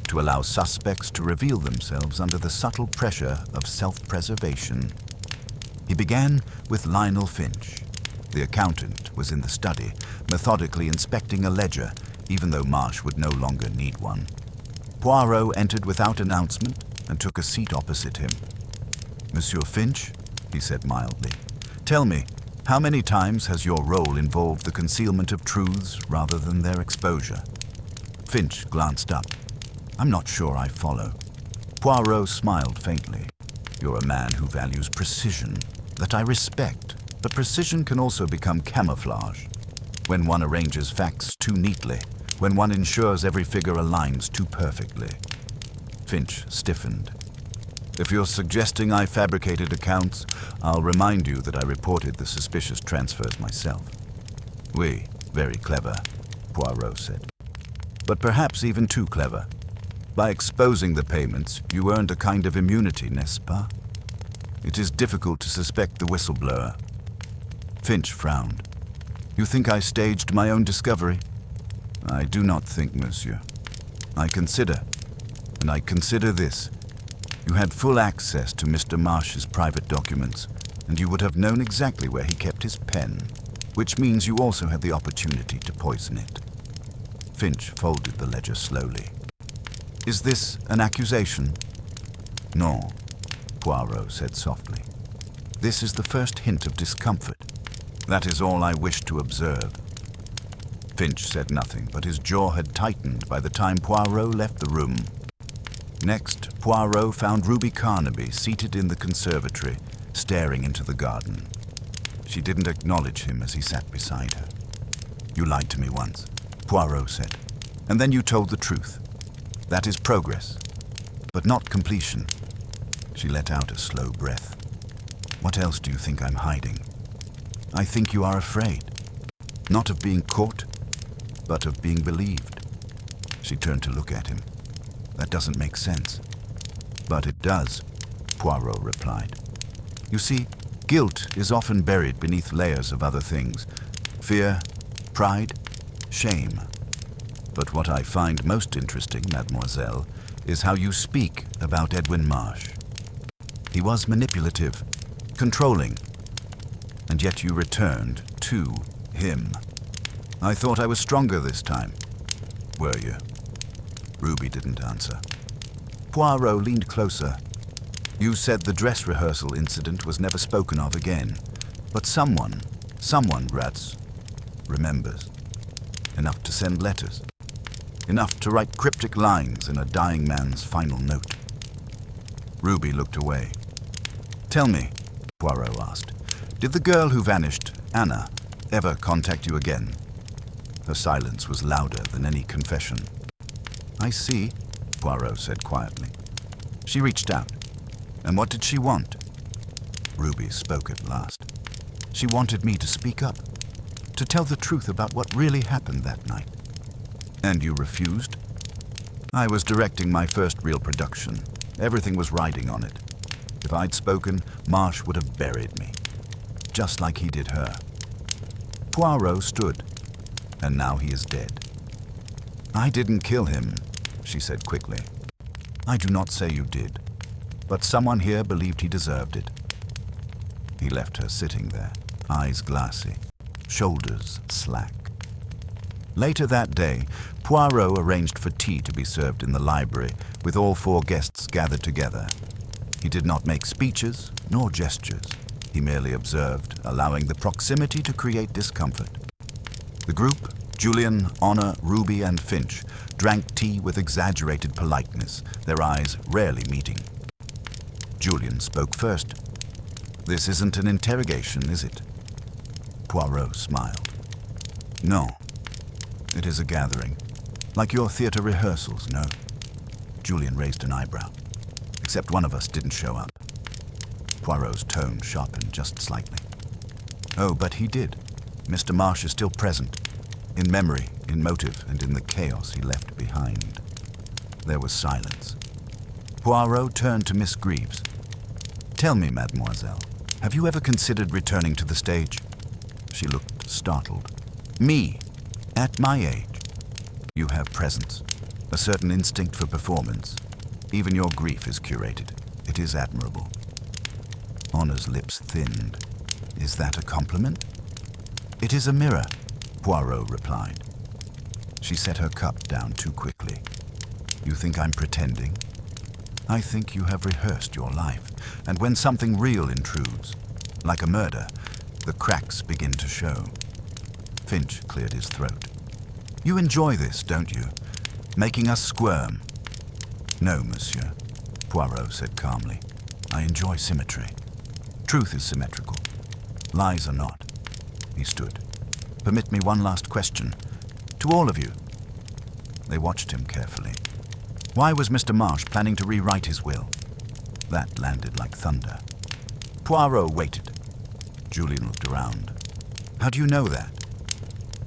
to allow suspects to reveal themselves under the subtle pressure of self-preservation. He began with Lionel Finch. The accountant was in the study, methodically inspecting a ledger, even though Marsh would no longer need one. Poirot entered without announcement and took a seat opposite him. Monsieur Finch, he said mildly, tell me, how many times has your role involved the concealment of truths rather than their exposure? Finch glanced up. I'm not sure I follow. Poirot smiled faintly. You're a man who values precision, that I respect, but precision can also become camouflage. When one arranges facts too neatly, when one ensures every figure aligns too perfectly. Finch stiffened. If you're suggesting I fabricated accounts, I'll remind you that I reported the suspicious transfers myself. Oui, very clever, Poirot said. But perhaps even too clever. By exposing the payments, you earned a kind of immunity, n'est-ce pas? It is difficult to suspect the whistleblower. Finch frowned. You think I staged my own discovery? I do not think, monsieur. I consider this. You had full access to Mr. Marsh's private documents, and you would have known exactly where he kept his pen, which means you also had the opportunity to poison it. Finch folded the ledger slowly. Is this an accusation? No, Poirot said softly. This is the first hint of discomfort. That is all I wish to observe. Finch said nothing, but his jaw had tightened by the time Poirot left the room. Next, Poirot found Ruby Carnaby seated in the conservatory, staring into the garden. She didn't acknowledge him as he sat beside her. You lied to me once, Poirot said, and then you told the truth. That is progress, but not completion. She let out a slow breath. What else do you think I'm hiding? I think you are afraid. Not of being caught, but of being believed. She turned to look at him. That doesn't make sense. But it does, Poirot replied. You see, guilt is often buried beneath layers of other things. Fear, pride, shame. But what I find most interesting, mademoiselle, is how you speak about Edwin Marsh. He was manipulative, controlling, and yet you returned to him. I thought I was stronger this time. Were you? Ruby didn't answer. Poirot leaned closer. You said the dress rehearsal incident was never spoken of again. But someone, Gratz, remembers. Enough to send letters. Enough to write cryptic lines in a dying man's final note. Ruby looked away. Tell me, Poirot asked, did the girl who vanished, Anna, ever contact you again? Her silence was louder than any confession. I see, Poirot said quietly. She reached out. And what did she want? Ruby spoke at last. She wanted me to speak up, to tell the truth about what really happened that night. And you refused? I was directing my first real production. Everything was riding on it. If I'd spoken, Marsh would have buried me, just like he did her. Poirot stood, and now he is dead. I didn't kill him, she said quickly. I do not say you did, but someone here believed he deserved it. He left her sitting there, eyes glassy, shoulders slack. Later that day, Poirot arranged for tea to be served in the library with all 4 guests gathered together. He did not make speeches nor gestures. He merely observed, allowing the proximity to create discomfort. The group, Julian, Honor, Ruby, and Finch, drank tea with exaggerated politeness, their eyes rarely meeting. Julian spoke first. This isn't an interrogation, is it? Poirot smiled. No. It is a gathering. Like your theater rehearsals, no? Julian raised an eyebrow. Except one of us didn't show up. Poirot's tone sharpened just slightly. Oh, but he did. Mr. Marsh is still present. In memory, in motive, and in the chaos he left behind. There was silence. Poirot turned to Miss Greaves. Tell me, mademoiselle, have you ever considered returning to the stage? She looked startled. Me? At my age? You have presence, a certain instinct for performance. Even your grief is curated. It is admirable. Honor's lips thinned. Is that a compliment? It is a mirror, Poirot replied. She set her cup down too quickly. You think I'm pretending? I think you have rehearsed your life, and when something real intrudes, like a murder, the cracks begin to show. Finch cleared his throat. You enjoy this, don't you? Making us squirm. No, monsieur, Poirot said calmly. I enjoy symmetry. Truth is symmetrical. Lies are not. He stood. Permit me one last question. To all of you. They watched him carefully. Why was Mr. Marsh planning to rewrite his will? That landed like thunder. Poirot waited. Julian looked around. How do you know that?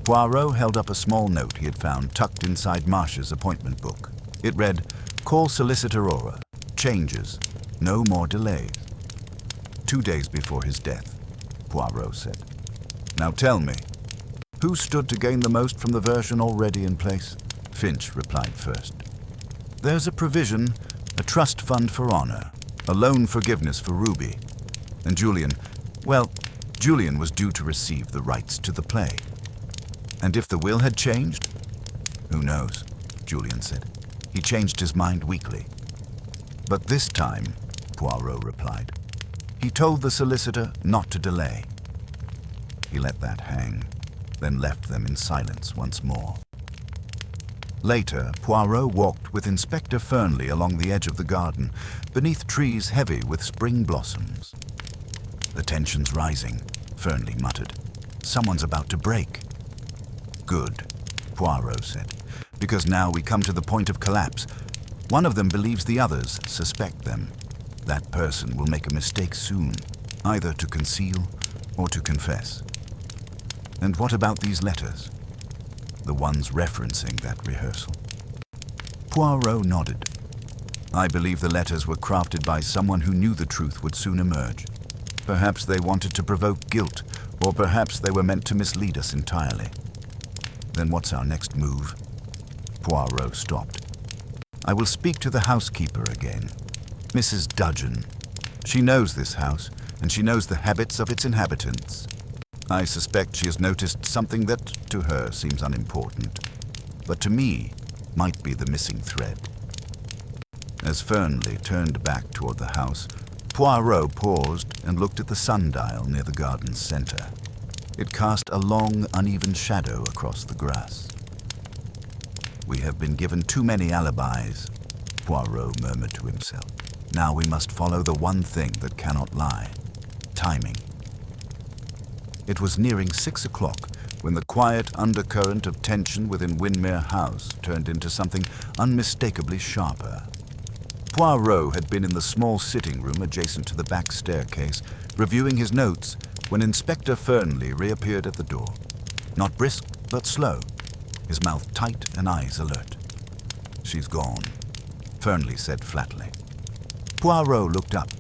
Poirot held up a small note he had found tucked inside Marsh's appointment book. It read, Call Solicitor Aura. Changes. No more delays. 2 days before his death, Poirot said. Now tell me, who stood to gain the most from the version already in place? Finch replied first. There's a provision, a trust fund for Honor, a loan forgiveness for Ruby. And Julian was due to receive the rights to the play. And if the will had changed? Who knows, Julian said. He changed his mind weakly. But this time, Poirot replied, he told the solicitor not to delay. He let that hang, then left them in silence once more. Later, Poirot walked with Inspector Fernley along the edge of the garden, beneath trees heavy with spring blossoms. The tension's rising, Fernley muttered. Someone's about to break. Good, Poirot said, because now we come to the point of collapse. One of them believes the others suspect them. That person will make a mistake soon, either to conceal or to confess. And what about these letters? The ones referencing that rehearsal. Poirot nodded. I believe the letters were crafted by someone who knew the truth would soon emerge. Perhaps they wanted to provoke guilt, or perhaps they were meant to mislead us entirely. Then what's our next move? Poirot stopped. I will speak to the housekeeper again, Mrs. Dudgeon. She knows this house, and she knows the habits of its inhabitants. I suspect she has noticed something that, to her, seems unimportant, but to me, might be the missing thread. As As Fernley turned back toward the house, Poirot paused and looked at the sundial near the garden's center. It cast a long, uneven shadow across the grass. "We have been given too many alibis," Poirot murmured to himself. "Now we must follow the one thing that cannot lie: timing." It was nearing 6 o'clock when the quiet undercurrent of tension within Windermere House turned into something unmistakably sharper. Poirot had been in the small sitting room adjacent to the back staircase, reviewing his notes, when Inspector Fernley reappeared at the door. Not brisk, but slow, his mouth tight and eyes alert. "She's gone," Fernley said flatly. Poirot looked up.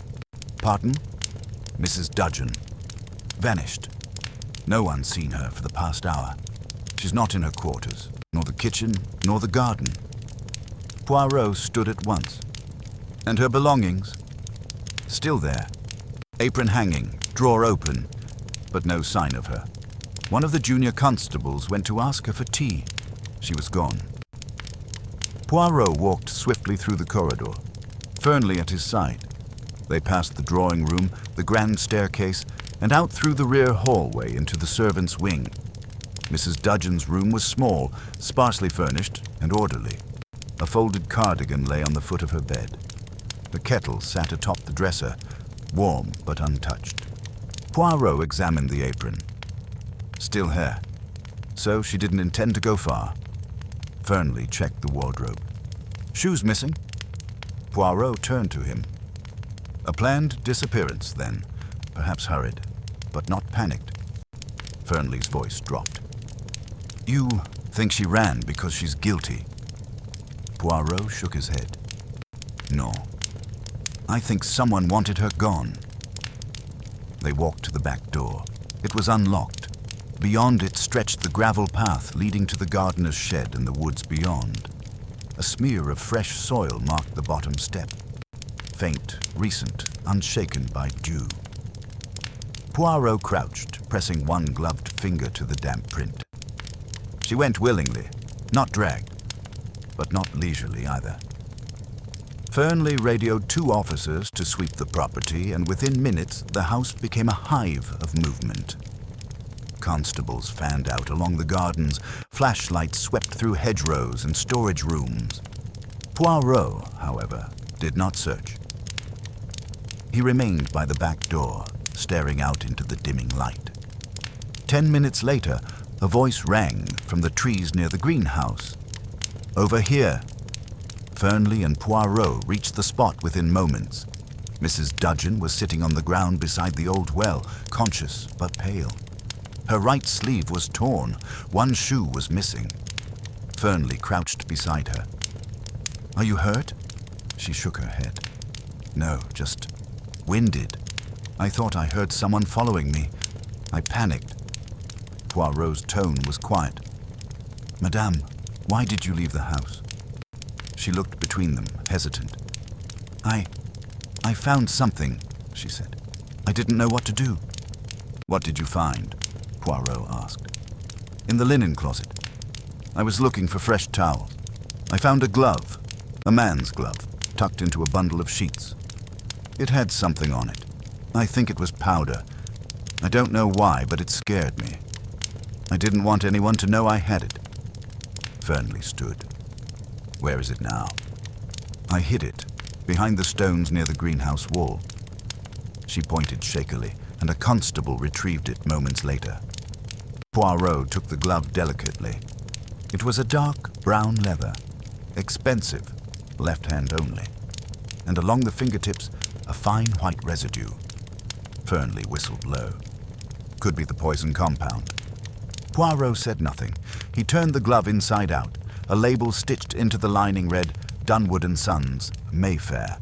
"Pardon?" "Mrs. Dudgeon. Vanished. No one's seen her for the past hour. She's not in her quarters, nor the kitchen, nor the garden." Poirot stood at once. "And her belongings?" "Still there. Apron hanging, drawer open, but no sign of her. One of the junior constables went to ask her for tea. She was gone." Poirot walked swiftly through the corridor, Fernley at his side. They passed the drawing room, the grand staircase, and out through the rear hallway into the servants' wing. Mrs. Dudgeon's room was small, sparsely furnished, and orderly. A folded cardigan lay on the foot of her bed. The kettle sat atop the dresser, warm but untouched. Poirot examined the apron. Still hair. So she didn't intend to go far. Fernley checked the wardrobe. "Shoes missing?" Poirot turned to him. A planned disappearance, then. Perhaps hurried, but not panicked. Fernley's voice dropped. "You think she ran because she's guilty?" Poirot shook his head. "No. I think someone wanted her gone." They walked to the back door. It was unlocked. Beyond it stretched the gravel path leading to the gardener's shed and the woods beyond. A smear of fresh soil marked the bottom step. Faint, recent, unshaken by dew. Poirot crouched, pressing one gloved finger to the damp print. She went willingly, not dragged, but not leisurely either. Fernley radioed 2 officers to sweep the property, and within minutes the house became a hive of movement. Constables fanned out along the gardens, flashlights swept through hedgerows and storage rooms. Poirot, however, did not search. He remained by the back door, staring out into the dimming light. 10 minutes later, a voice rang from the trees near the greenhouse. "Over here." Fernley and Poirot reached the spot within moments. Mrs. Dudgeon was sitting on the ground beside the old well, conscious but pale. Her right sleeve was torn, one shoe was missing. Fernley crouched beside her. "Are you hurt?" She shook her head. "No, just winded. I thought I heard someone following me. I panicked." Poirot's tone was quiet. "Madame, why did you leave the house?" She looked between them, hesitant. I found something," she said. "I didn't know what to do." "What did you find?" Poirot asked. "In the linen closet. I was looking for fresh towels. I found a glove, a man's glove, tucked into a bundle of sheets. It had something on it. I think it was powder. I don't know why, but it scared me. I didn't want anyone to know I had it." Fernley stood. "Where is it now?" "I hid it, behind the stones near the greenhouse wall." She pointed shakily, and a constable retrieved it moments later. Poirot took the glove delicately. It was a dark brown leather, expensive, left hand only, and along the fingertips a fine white residue. Fernley whistled low. Could be the poison compound. Poirot said nothing. He turned the glove inside out. A label stitched into the lining read, "Dunwood & Sons, Mayfair."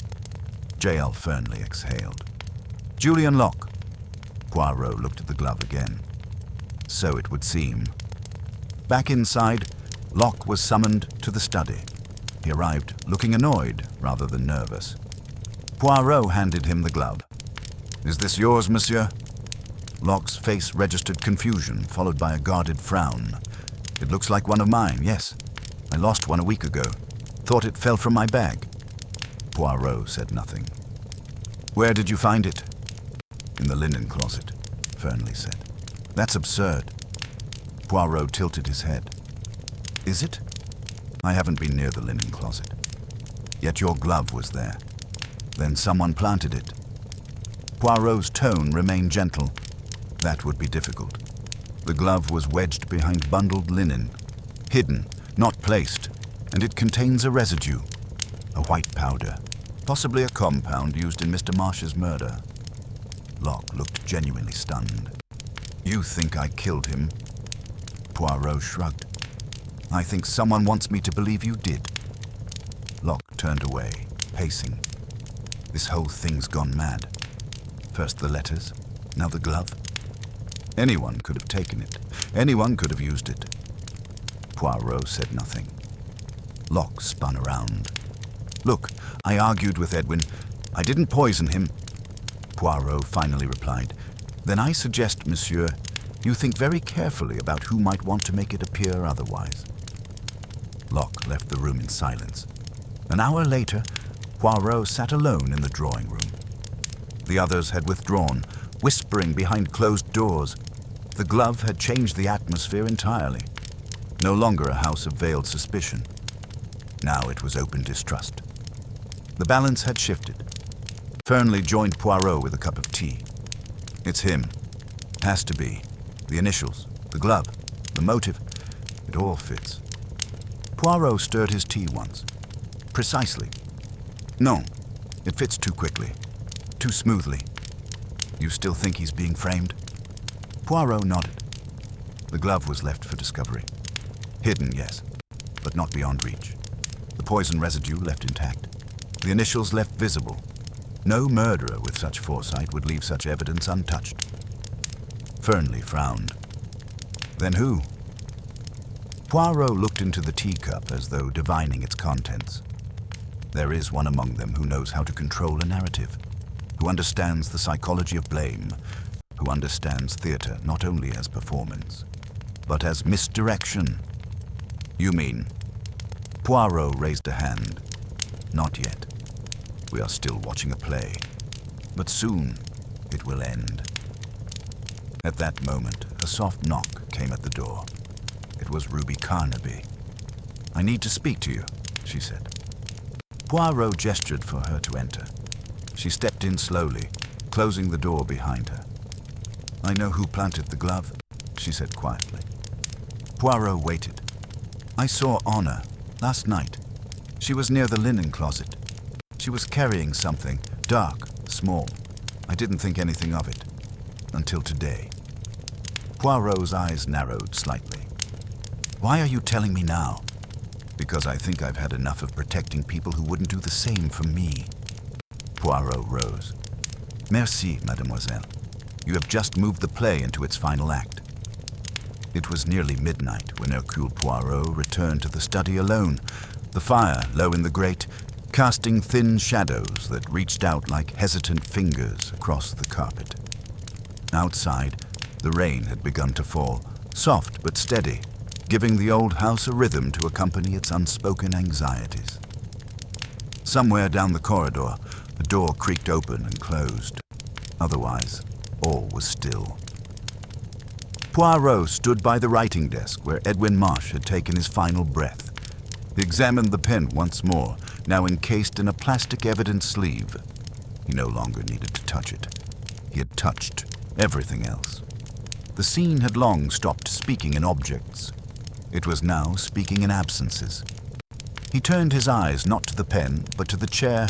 J.L. Fernley exhaled. "Julian Locke." Poirot looked at the glove again. So it would seem. Back inside, Locke was summoned to the study. He arrived looking annoyed rather than nervous. Poirot handed him the glove. "Is this yours, monsieur?" Locke's face registered confusion, followed by a guarded frown. "It looks like one of mine, yes. I lost one a week ago. Thought it fell from my bag." Poirot said nothing. "Where did you find it?" "In the linen closet," Fernley said. "That's absurd." Poirot tilted his head. "Is it? I haven't been near the linen closet. Yet your glove was there. Then someone planted it." Poirot's tone remained gentle. "That would be difficult. The glove was wedged behind bundled linen, hidden, not placed, and it contains a residue, a white powder, possibly a compound used in Mr. Marsh's murder." Locke looked genuinely stunned. "You think I killed him?" Poirot shrugged. "I think someone wants me to believe you did." Locke turned away, pacing. This whole thing's gone mad. First the letters, now the glove. Anyone could have taken it. Anyone could have used it. Poirot said nothing. Locke spun around. "Look, I argued with Edwin. I didn't poison him." Poirot finally replied, "Then I suggest, monsieur, you think very carefully about who might want to make it appear otherwise." Locke left the room in silence. An hour later, Poirot sat alone in the drawing room. The others had withdrawn, whispering behind closed doors. The glove had changed the atmosphere entirely. No longer a house of veiled suspicion. Now it was open distrust. The balance had shifted. Fernley joined Poirot with a cup of tea. "It's him. Has to be. The initials, the glove, the motive. It all fits." Poirot stirred his tea once. "Precisely. No, it fits too quickly, too smoothly. You still think he's being framed?" Poirot nodded. The glove was left for discovery. Hidden, yes, but not beyond reach. The poison residue left intact. The initials left visible. No murderer with such foresight would leave such evidence untouched. Fernley frowned. "Then who?" Poirot looked into the teacup as though divining its contents. There is one among them who knows how to control a narrative, who understands the psychology of blame, who understands theater not only as performance, but as misdirection. "You mean?" Poirot raised a hand. "Not yet. We are still watching a play, but soon it will end." At that moment, a soft knock came at the door. It was Ruby Carnaby. "I need to speak to you," she said. Poirot gestured for her to enter. She stepped in slowly, closing the door behind her. "I know who planted the glove," she said quietly. Poirot waited. "I saw Honor last night. She was near the linen closet. She was carrying something, dark, small. I didn't think anything of it. Until today." Poirot's eyes narrowed slightly. "Why are you telling me now?" "Because I think I've had enough of protecting people who wouldn't do the same for me." Poirot rose. "Merci, mademoiselle. You have just moved the play into its final act." It was nearly midnight when Hercule Poirot returned to the study alone, the fire low in the grate, casting thin shadows that reached out like hesitant fingers across the carpet. Outside, the rain had begun to fall, soft but steady, giving the old house a rhythm to accompany its unspoken anxieties. Somewhere down the corridor, a door creaked open and closed. Otherwise, all was still. Poirot stood by the writing desk where Edwin Marsh had taken his final breath. He examined the pen once more, now encased in a plastic evidence sleeve. He no longer needed to touch it. He had touched everything else. The scene had long stopped speaking in objects. It was now speaking in absences. He turned his eyes not to the pen, but to the chair,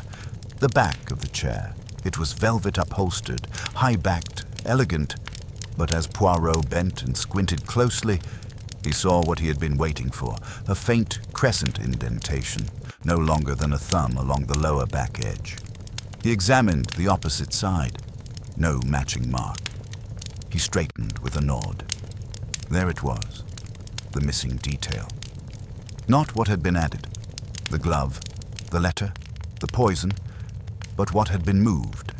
the back of the chair. It was velvet upholstered, high-backed, elegant, but as Poirot bent and squinted closely, he saw what he had been waiting for, a faint crescent indentation, no longer than a thumb along the lower back edge. He examined the opposite side. No matching mark. He straightened with a nod. There it was, the missing detail. Not what had been added, the glove, the letter, the poison, but what had been moved,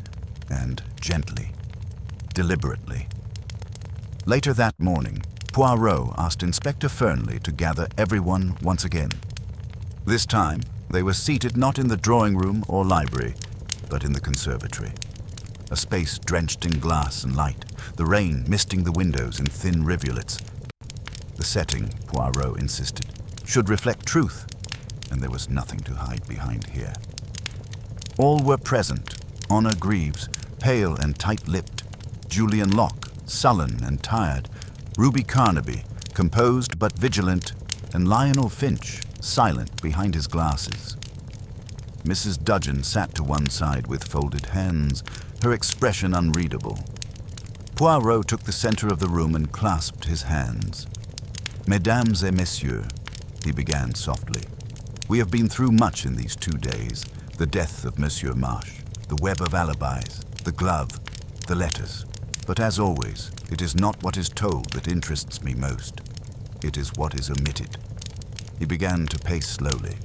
and gently, deliberately. Later that morning, Poirot asked Inspector Fernley to gather everyone once again. This time, They were seated not in the drawing room or library, but in the conservatory. A space drenched in glass and light, the rain misting the windows in thin rivulets. The setting, Poirot insisted, should reflect truth, and there was nothing to hide behind here. All were present: Honor Greaves, pale and tight-lipped; Julian Locke, sullen and tired; Ruby Carnaby, composed but vigilant; and Lionel Finch, silent behind his glasses. Mrs. Dudgeon sat to one side with folded hands, her expression unreadable. Poirot took the center of the room and clasped his hands. "Mesdames et messieurs," he began softly, "we have been through much in these 2 days. The death of Monsieur Marsh, the web of alibis, the glove, the letters. But as always, it is not what is told that interests me most. It is what is omitted." He began to pace slowly.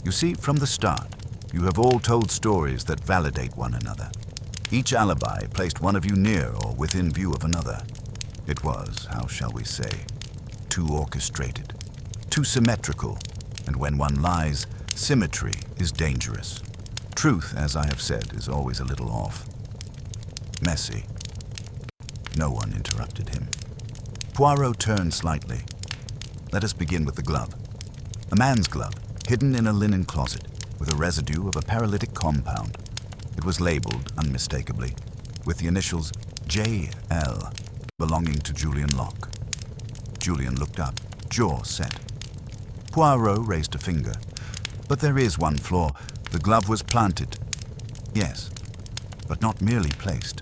"You see, from the start, you have all told stories that validate one another. Each alibi placed one of you near or within view of another. It was, how shall we say, too orchestrated, too symmetrical, and when one lies, symmetry is dangerous. Truth, as I have said, is always a little off. Messy." No one interrupted him. Poirot turned slightly. "Let us begin with the glove. A man's glove, hidden in a linen closet, with a residue of a paralytic compound. It was labeled, unmistakably, with the initials J.L., belonging to Julian Locke." Julian looked up, jaw set. Poirot raised a finger. "But there is one flaw. The glove was planted. Yes, but not merely placed.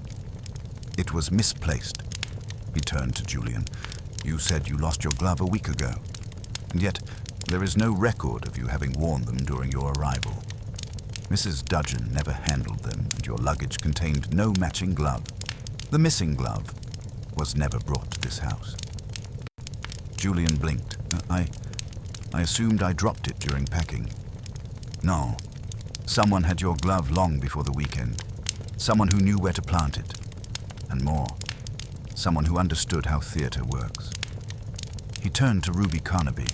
It was misplaced." He turned to Julian. "You said you lost your glove a week ago, and yet there is no record of you having worn them during your arrival. Mrs. Dudgeon never handled them, and your luggage contained no matching glove. The missing glove was never brought to this house." Julian blinked. I assumed I dropped it during packing." "No. Someone had your glove long before the weekend. Someone who knew where to plant it. And more, someone who understood how theater works." He turned to Ruby Carnaby.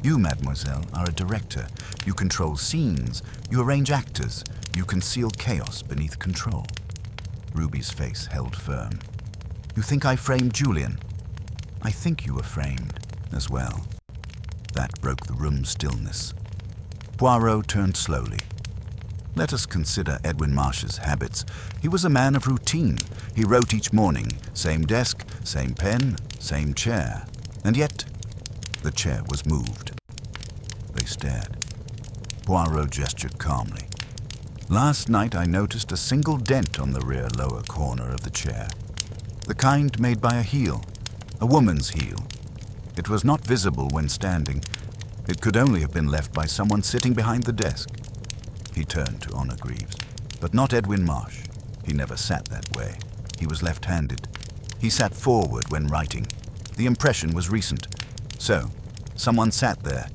"You, mademoiselle, are a director. You control scenes. You arrange actors. You conceal chaos beneath control." Ruby's face held firm. "You think I framed Julian? I think you were framed as well." That broke the room's stillness. Poirot turned slowly. "Let us consider Edwin Marsh's habits. He was a man of routine. He wrote each morning, same desk, same pen, same chair. And yet, the chair was moved." They stared. Poirot gestured calmly. "Last night I noticed a single dent on the rear lower corner of the chair. The kind made by a heel, a woman's heel. It was not visible when standing. It could only have been left by someone sitting behind the desk." He turned to Honor Greaves. "But not Edwin Marsh. He never sat that way. He was left-handed. He sat forward when writing. The impression was recent. So, someone sat there,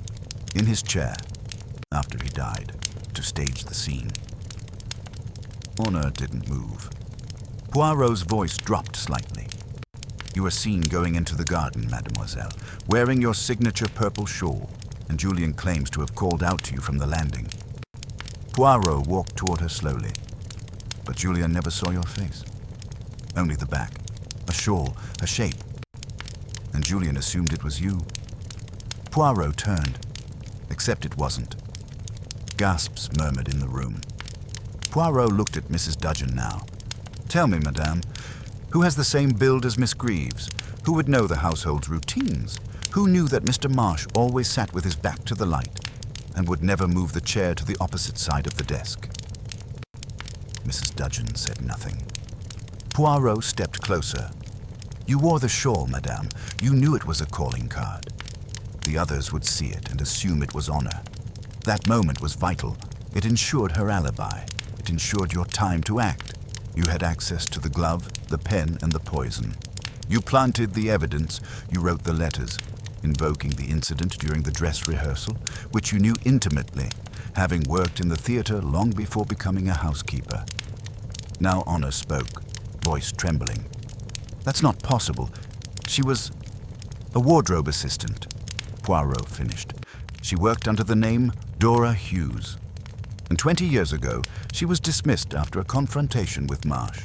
in his chair, after he died, to stage the scene." Honor didn't move. Poirot's voice dropped slightly. "You were seen going into the garden, mademoiselle, wearing your signature purple shawl, and Julian claims to have called out to you from the landing." Poirot walked toward her slowly. "But Julian never saw your face. Only the back, a shawl, a shape. And Julian assumed it was you." Poirot turned, except it wasn't. Gasps murmured in the room. Poirot looked at Mrs. Dudgeon now. "Tell me, madame, who has the same build as Miss Greaves? Who would know the household's routines? Who knew that Mr. Marsh always sat with his back to the light and would never move the chair to the opposite side of the desk?" Mrs. Dudgeon said nothing. Poirot stepped closer. "You wore the shawl, madame. You knew it was a calling card. The others would see it and assume it was honor. That moment was vital. It ensured her alibi. It ensured your time to act. You had access to the glove, the pen, and the poison. You planted the evidence. You wrote the letters, invoking the incident during the dress rehearsal, which you knew intimately, having worked in the theater long before becoming a housekeeper." Now Honor spoke, voice trembling. "That's not possible. She was a wardrobe assistant," Poirot finished. "She worked under the name Dora Hughes. And 20 years ago, she was dismissed after a confrontation with Marsh.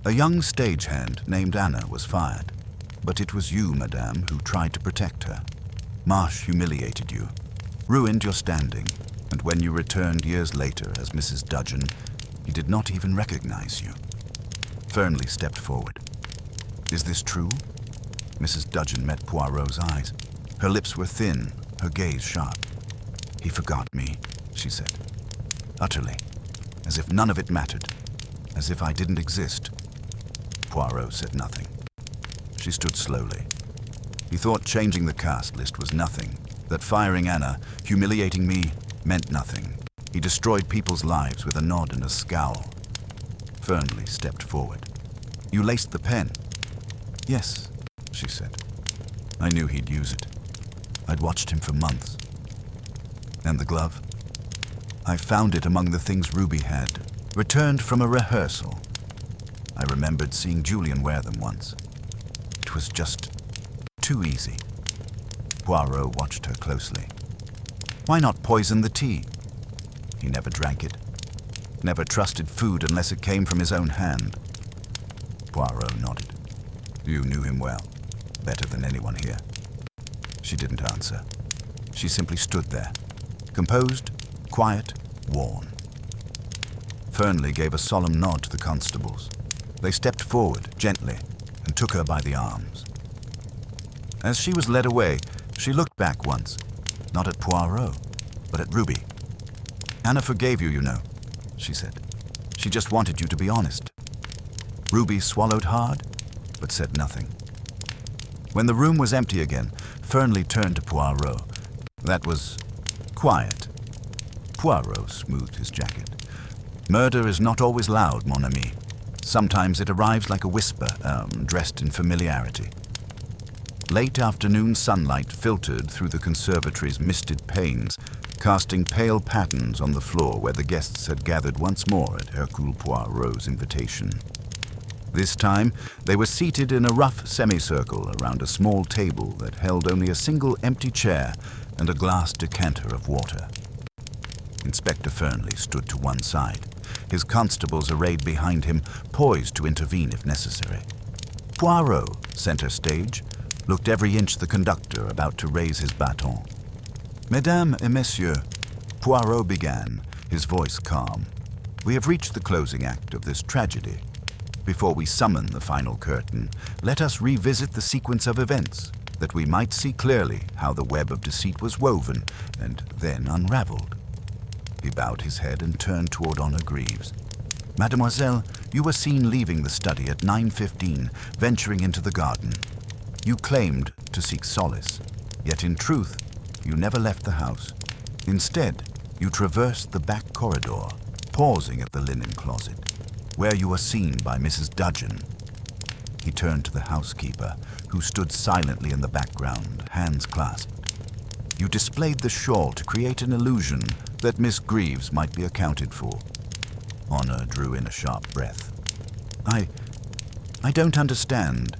A young stagehand named Anna was fired, but it was you, madame, who tried to protect her. Marsh humiliated you, ruined your standing, and when you returned years later as Mrs. Dudgeon, he did not even recognize you. Fernley stepped forward. Is this true? Mrs. Dudgeon met Poirot's eyes. Her lips were thin, her gaze sharp. He forgot me, she said. Utterly, as if none of it mattered, as if I didn't exist. Poirot said nothing. She stood slowly. He thought changing the cast list was nothing, that firing Anna, humiliating me, meant nothing. He destroyed people's lives with a nod and a scowl. Fernley stepped forward. You laced the pen. Yes, she said. I knew he'd use it. I'd watched him for months. And the glove? I found it among the things Ruby had, returned from a rehearsal. I remembered seeing Julian wear them once. It was just too easy. Poirot watched her closely. Why not poison the tea? He never drank it. Never trusted food unless it came from his own hand. Poirot nodded. You knew him well, better than anyone here. She didn't answer. She simply stood there, composed, quiet, worn. Fernley gave a solemn nod to the constables. They stepped forward, gently, and took her by the arms. As she was led away, she looked back once, not at Poirot, but at Ruby. Anna forgave you, you know, she said. She just wanted you to be honest. Ruby swallowed hard, but said nothing. When the room was empty again, Fernley turned to Poirot. That was quiet. Poirot smoothed his jacket. Murder is not always loud, mon ami. Sometimes it arrives like a whisper, dressed in familiarity. Late afternoon sunlight filtered through the conservatory's misted panes, casting pale patterns on the floor where the guests had gathered once more at Hercule Poirot's invitation. This time, they were seated in a rough semicircle around a small table that held only a single empty chair and a glass decanter of water. Inspector Fernley stood to one side, his constables arrayed behind him, poised to intervene if necessary. Poirot, center stage, looked every inch the conductor about to raise his baton. Mesdames et messieurs, Poirot began, his voice calm. We have reached the closing act of this tragedy. Before we summon the final curtain, let us revisit the sequence of events, that we might see clearly how the web of deceit was woven and then unraveled. He bowed his head and turned toward Honor Greaves. Mademoiselle, you were seen leaving the study at 9:15, venturing into the garden. You claimed to seek solace, yet in truth, you never left the house. Instead, you traversed the back corridor, pausing at the linen closet, where you were seen by Mrs. Dudgeon. He turned to the housekeeper, who stood silently in the background, hands clasped. You displayed the shawl to create an illusion that Miss Greaves might be accounted for. Honor drew in a sharp breath. I don't understand.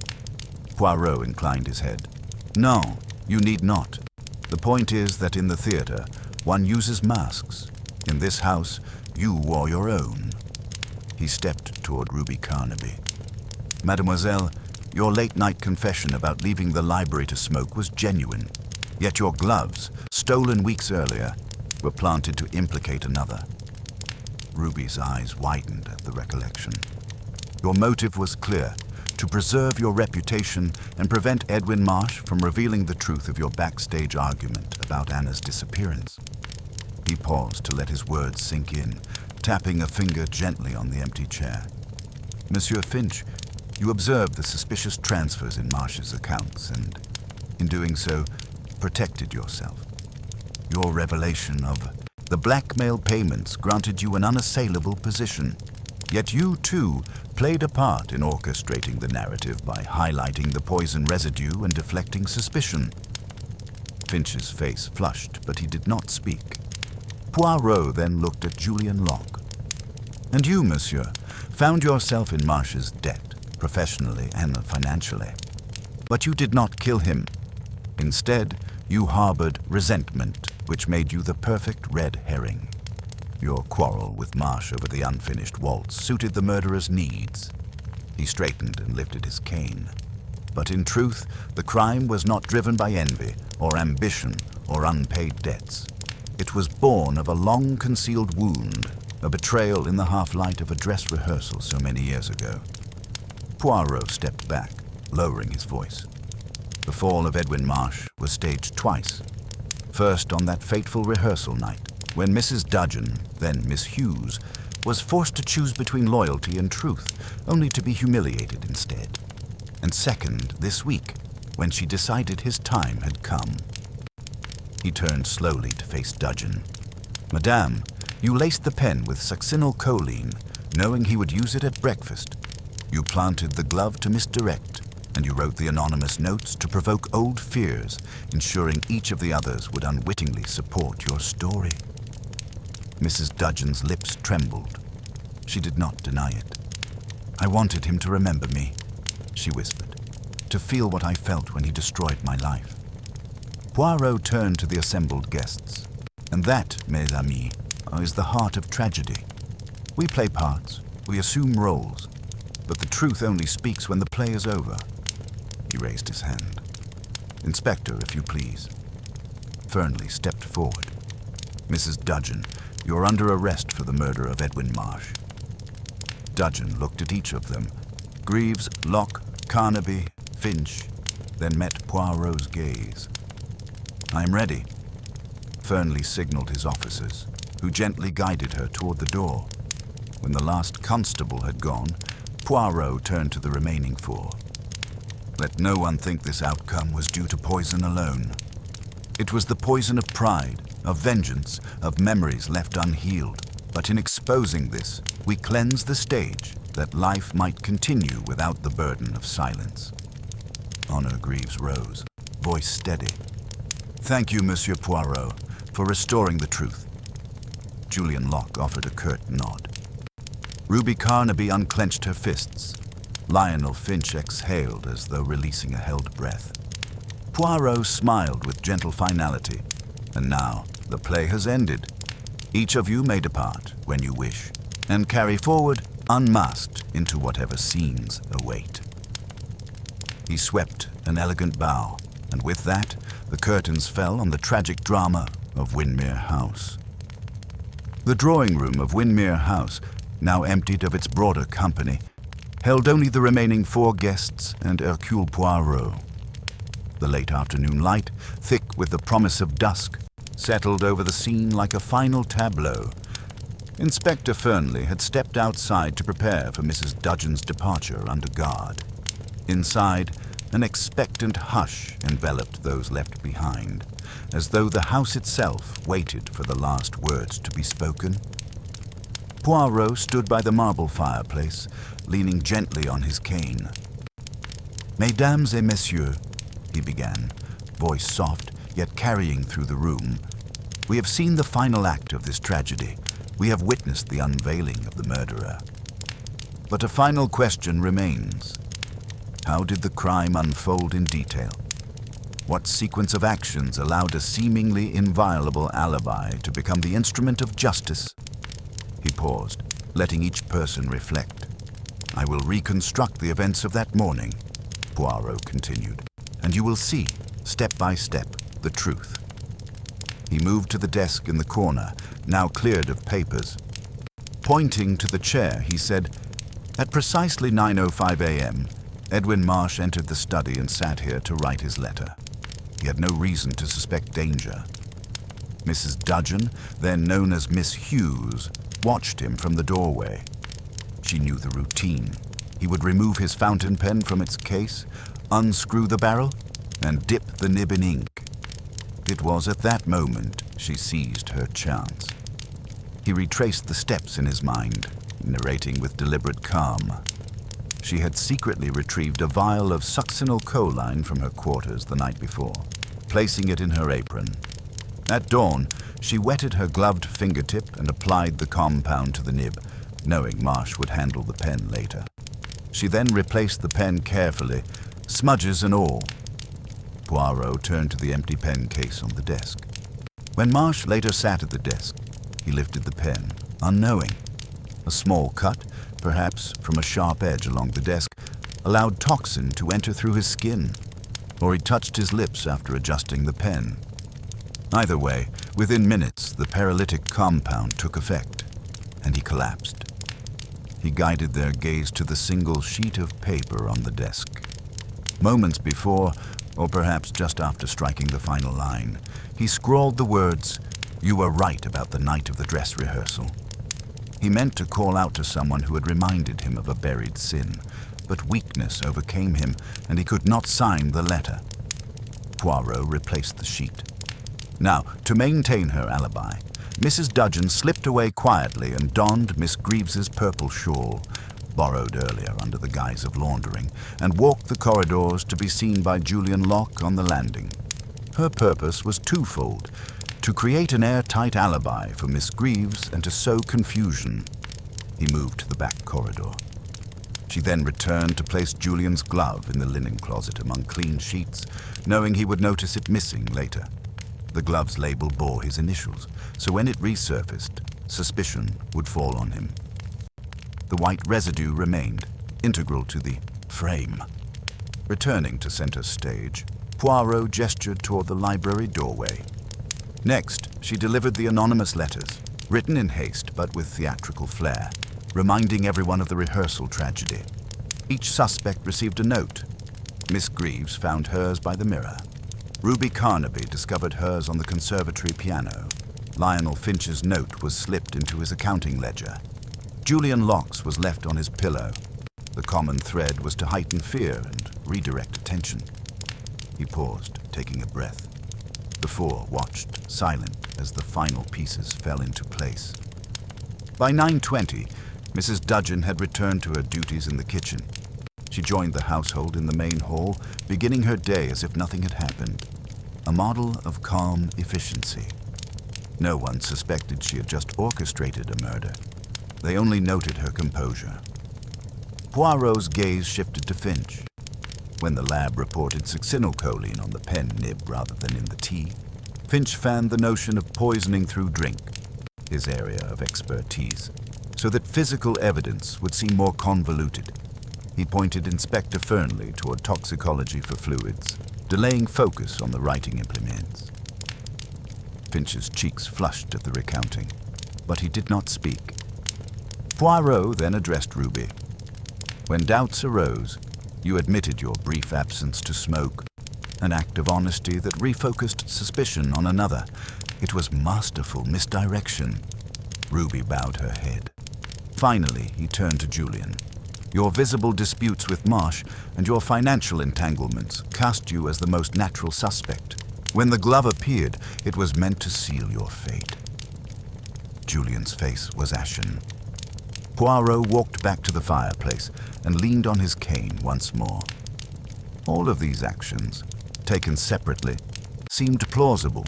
Poirot inclined his head. No, you need not. The point is that in the theater, one uses masks. In this house, you wore your own. He stepped toward Ruby Carnaby. Mademoiselle, your late-night confession about leaving the library to smoke was genuine. Yet your gloves, stolen weeks earlier, were planted to implicate another. Ruby's eyes widened at the recollection. Your motive was clear, to preserve your reputation and prevent Edwin Marsh from revealing the truth of your backstage argument about Anna's disappearance. He paused to let his words sink in, tapping a finger gently on the empty chair. Monsieur Finch, you observed the suspicious transfers in Marsh's accounts and, in doing so, protected yourself. Your revelation of the blackmail payments granted you an unassailable position. Yet you, too, played a part in orchestrating the narrative by highlighting the poison residue and deflecting suspicion. Finch's face flushed, but he did not speak. Poirot then looked at Julian Locke. And you, monsieur, found yourself in Marsh's debt, professionally and financially. But you did not kill him. Instead, you harbored resentment which made you the perfect red herring. Your quarrel with Marsh over the unfinished waltz suited the murderer's needs. He straightened and lifted his cane. But in truth, the crime was not driven by envy or ambition or unpaid debts. It was born of a long-concealed wound, a betrayal in the half-light of a dress rehearsal so many years ago. Poirot stepped back, lowering his voice. The fall of Edwin Marsh was staged twice. First on that fateful rehearsal night, when Mrs. Dudgeon, then Miss Hughes, was forced to choose between loyalty and truth, only to be humiliated instead. And second, this week, when she decided his time had come. He turned slowly to face Dudgeon. "Madame, you laced the pen with succinylcholine, knowing he would use it at breakfast. You planted the glove to misdirect, and you wrote the anonymous notes to provoke old fears, ensuring each of the others would unwittingly support your story." Mrs. Dudgeon's lips trembled. She did not deny it. "I wanted him to remember me," she whispered, "to feel what I felt when he destroyed my life." Poirot turned to the assembled guests. "And that, mes amis, is the heart of tragedy. We play parts, we assume roles, but the truth only speaks when the play is over." He raised his hand. "Inspector, if you please." Fernley stepped forward. "Mrs. Dudgeon, you're under arrest for the murder of Edwin Marsh." Dudgeon looked at each of them. Greaves, Locke, Carnaby, Finch, then met Poirot's gaze. "I'm ready." Fernley signaled his officers, who gently guided her toward the door. When the last constable had gone, Poirot turned to the remaining four. "Let no one think this outcome was due to poison alone. It was the poison of pride, of vengeance, of memories left unhealed. But in exposing this, we cleanse the stage that life might continue without the burden of silence." Honor Greaves rose, voice steady. "Thank you, Monsieur Poirot, for restoring the truth." Julian Locke offered a curt nod. Ruby Carnaby unclenched her fists. Lionel Finch exhaled as though releasing a held breath. Poirot smiled with gentle finality. "And now, the play has ended. Each of you may depart when you wish, and carry forward unmasked into whatever scenes await." He swept an elegant bow, and with that, the curtains fell on the tragic drama of Windermere House. The drawing room of Windermere House, now emptied of its broader company, held only the remaining four guests and Hercule Poirot. The late afternoon light, thick with the promise of dusk, settled over the scene like a final tableau. Inspector Fernley had stepped outside to prepare for Mrs. Dudgeon's departure under guard. Inside, an expectant hush enveloped those left behind, as though the house itself waited for the last words to be spoken. Poirot stood by the marble fireplace, leaning gently on his cane. "Mesdames et messieurs," he began, voice soft, yet carrying through the room, "we have seen the final act of this tragedy. We have witnessed the unveiling of the murderer. But a final question remains. How did the crime unfold in detail? What sequence of actions allowed a seemingly inviolable alibi to become the instrument of justice?" He paused, letting each person reflect. "I will reconstruct the events of that morning," Poirot continued, "and you will see, step by step, the truth." He moved to the desk in the corner, now cleared of papers. Pointing to the chair, he said, "At precisely 9:05 a.m., Edwin Marsh entered the study and sat here to write his letter. He had no reason to suspect danger. Mrs. Dudgeon, then known as Miss Hughes, watched him from the doorway. She knew the routine. He would remove his fountain pen from its case, unscrew the barrel, and dip the nib in ink. It was at that moment she seized her chance. He retraced the steps in his mind, narrating with deliberate calm. She had secretly retrieved a vial of succinylcholine from her quarters the night before, placing it in her apron. At dawn, she wetted her gloved fingertip and applied the compound to the nib, knowing Marsh would handle the pen later. She then replaced the pen carefully, smudges and all. Poirot turned to the empty pen case on the desk. When Marsh later sat at the desk, he lifted the pen, unknowing. A small cut, perhaps from a sharp edge along the desk, allowed toxin to enter through his skin, or he touched his lips after adjusting the pen. Either way, within minutes, the paralytic compound took effect, and he collapsed. He guided their gaze to the single sheet of paper on the desk. Moments before, or perhaps just after striking the final line, he scrawled the words, "You were right about the night of the dress rehearsal." He meant to call out to someone who had reminded him of a buried sin, but weakness overcame him, and he could not sign the letter. Poirot replaced the sheet. Now, to maintain her alibi, Mrs. Dudgeon slipped away quietly and donned Miss Greaves's purple shawl, borrowed earlier under the guise of laundering, and walked the corridors to be seen by Julian Locke on the landing. Her purpose was twofold: to create an airtight alibi for Miss Greaves and to sow confusion. He moved to the back corridor. She then returned to place Julian's glove in the linen closet among clean sheets, knowing he would notice it missing later. The glove's label bore his initials, so when it resurfaced, suspicion would fall on him. The white residue remained, integral to the frame. Returning to center stage, Poirot gestured toward the library doorway. Next, she delivered the anonymous letters, written in haste but with theatrical flair, reminding everyone of the rehearsal tragedy. Each suspect received a note. Miss Greaves found hers by the mirror. Ruby Carnaby discovered hers on the conservatory piano. Lionel Finch's note was slipped into his accounting ledger. Julian Locke's was left on his pillow. The common thread was to heighten fear and redirect attention. He paused, taking a breath. The four watched, silent, as the final pieces fell into place. By 9:20, Mrs. Dudgeon had returned to her duties in the kitchen. She joined the household in the main hall, beginning her day as if nothing had happened. A model of calm efficiency. No one suspected she had just orchestrated a murder. They only noted her composure. Poirot's gaze shifted to Finch. When the lab reported succinylcholine on the pen nib rather than in the tea, Finch fanned the notion of poisoning through drink, his area of expertise, so that physical evidence would seem more convoluted. He pointed Inspector Fernley toward toxicology for fluids, delaying focus on the writing implements. Finch's cheeks flushed at the recounting, but he did not speak. Poirot then addressed Ruby. When doubts arose, you admitted your brief absence to smoke, an act of honesty that refocused suspicion on another. It was masterful misdirection. Ruby bowed her head. Finally, he turned to Julian. Your visible disputes with Marsh and your financial entanglements cast you as the most natural suspect. When the glove appeared, it was meant to seal your fate. Julian's face was ashen. Poirot walked back to the fireplace and leaned on his cane once more. All of these actions, taken separately, seemed plausible.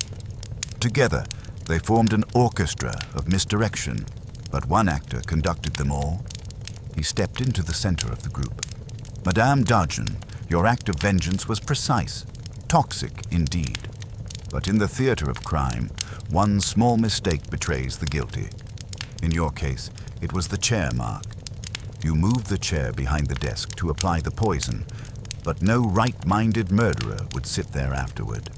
Together, they formed an orchestra of misdirection, but one actor conducted them all. He stepped into the center of the group. Madame Dudgeon, your act of vengeance was precise, toxic indeed. But in the theater of crime, one small mistake betrays the guilty. In your case, it was the chair mark. You moved the chair behind the desk to apply the poison, but no right-minded murderer would sit there afterward.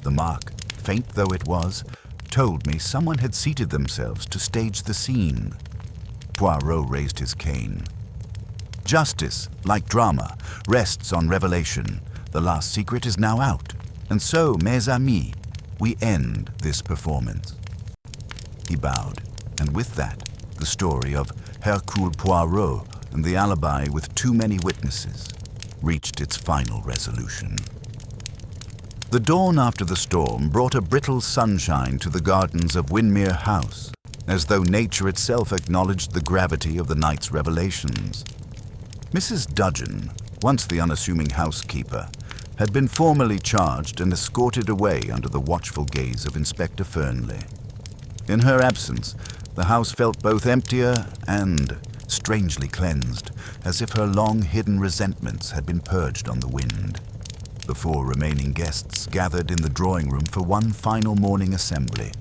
The mark, faint though it was, told me someone had seated themselves to stage the scene. Poirot raised his cane. Justice, like drama, rests on revelation. The last secret is now out. And so, mes amis, we end this performance. He bowed, and with that, the story of Hercule Poirot and the alibi with too many witnesses reached its final resolution. The dawn after the storm brought a brittle sunshine to the gardens of Windermere House, as though nature itself acknowledged the gravity of the night's revelations. Mrs. Dudgeon, once the unassuming housekeeper, had been formally charged and escorted away under the watchful gaze of Inspector Fernley. In her absence, the house felt both emptier and strangely cleansed, as if her long-hidden resentments had been purged on the wind. The 4 remaining guests gathered in the drawing room for one final morning assembly.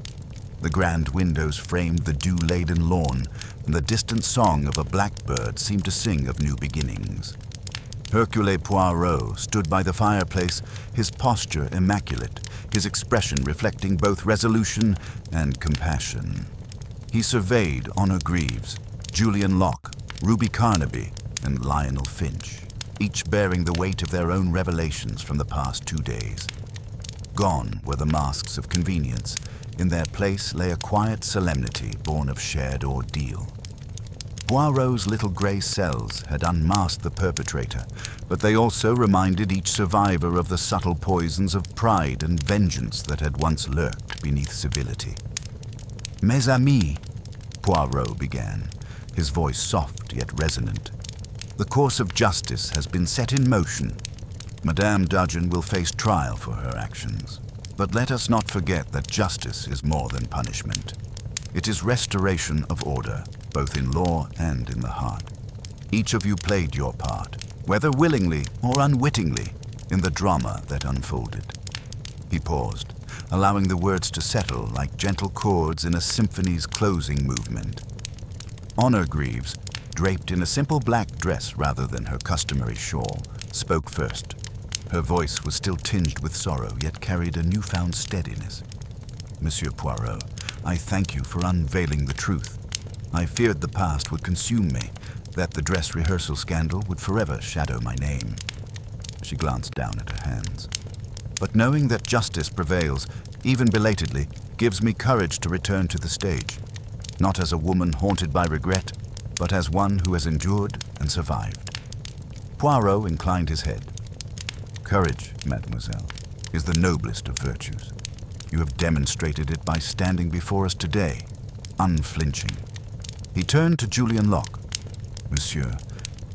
The grand windows framed the dew-laden lawn, and the distant song of a blackbird seemed to sing of new beginnings. Hercule Poirot stood by the fireplace, his posture immaculate, his expression reflecting both resolution and compassion. He surveyed Honor Greaves, Julian Locke, Ruby Carnaby, and Lionel Finch, each bearing the weight of their own revelations from the past 2 days. Gone were the masks of convenience. In their place lay a quiet solemnity born of shared ordeal. Poirot's little grey cells had unmasked the perpetrator, but they also reminded each survivor of the subtle poisons of pride and vengeance that had once lurked beneath civility. "Mes amis," Poirot began, his voice soft yet resonant. "The course of justice has been set in motion. Madame Dudgeon will face trial for her actions. But let us not forget that justice is more than punishment. It is restoration of order, both in law and in the heart. Each of you played your part, whether willingly or unwittingly, in the drama that unfolded." He paused, allowing the words to settle like gentle chords in a symphony's closing movement. Honor Greaves, draped in a simple black dress rather than her customary shawl, spoke first. Her voice was still tinged with sorrow, yet carried a newfound steadiness. "Monsieur Poirot, I thank you for unveiling the truth. I feared the past would consume me, that the dress rehearsal scandal would forever shadow my name." She glanced down at her hands. "But knowing that justice prevails, even belatedly, gives me courage to return to the stage, not as a woman haunted by regret, but as one who has endured and survived." Poirot inclined his head. "Courage, mademoiselle, is the noblest of virtues. You have demonstrated it by standing before us today, unflinching." He turned to Julian Locke. "Monsieur,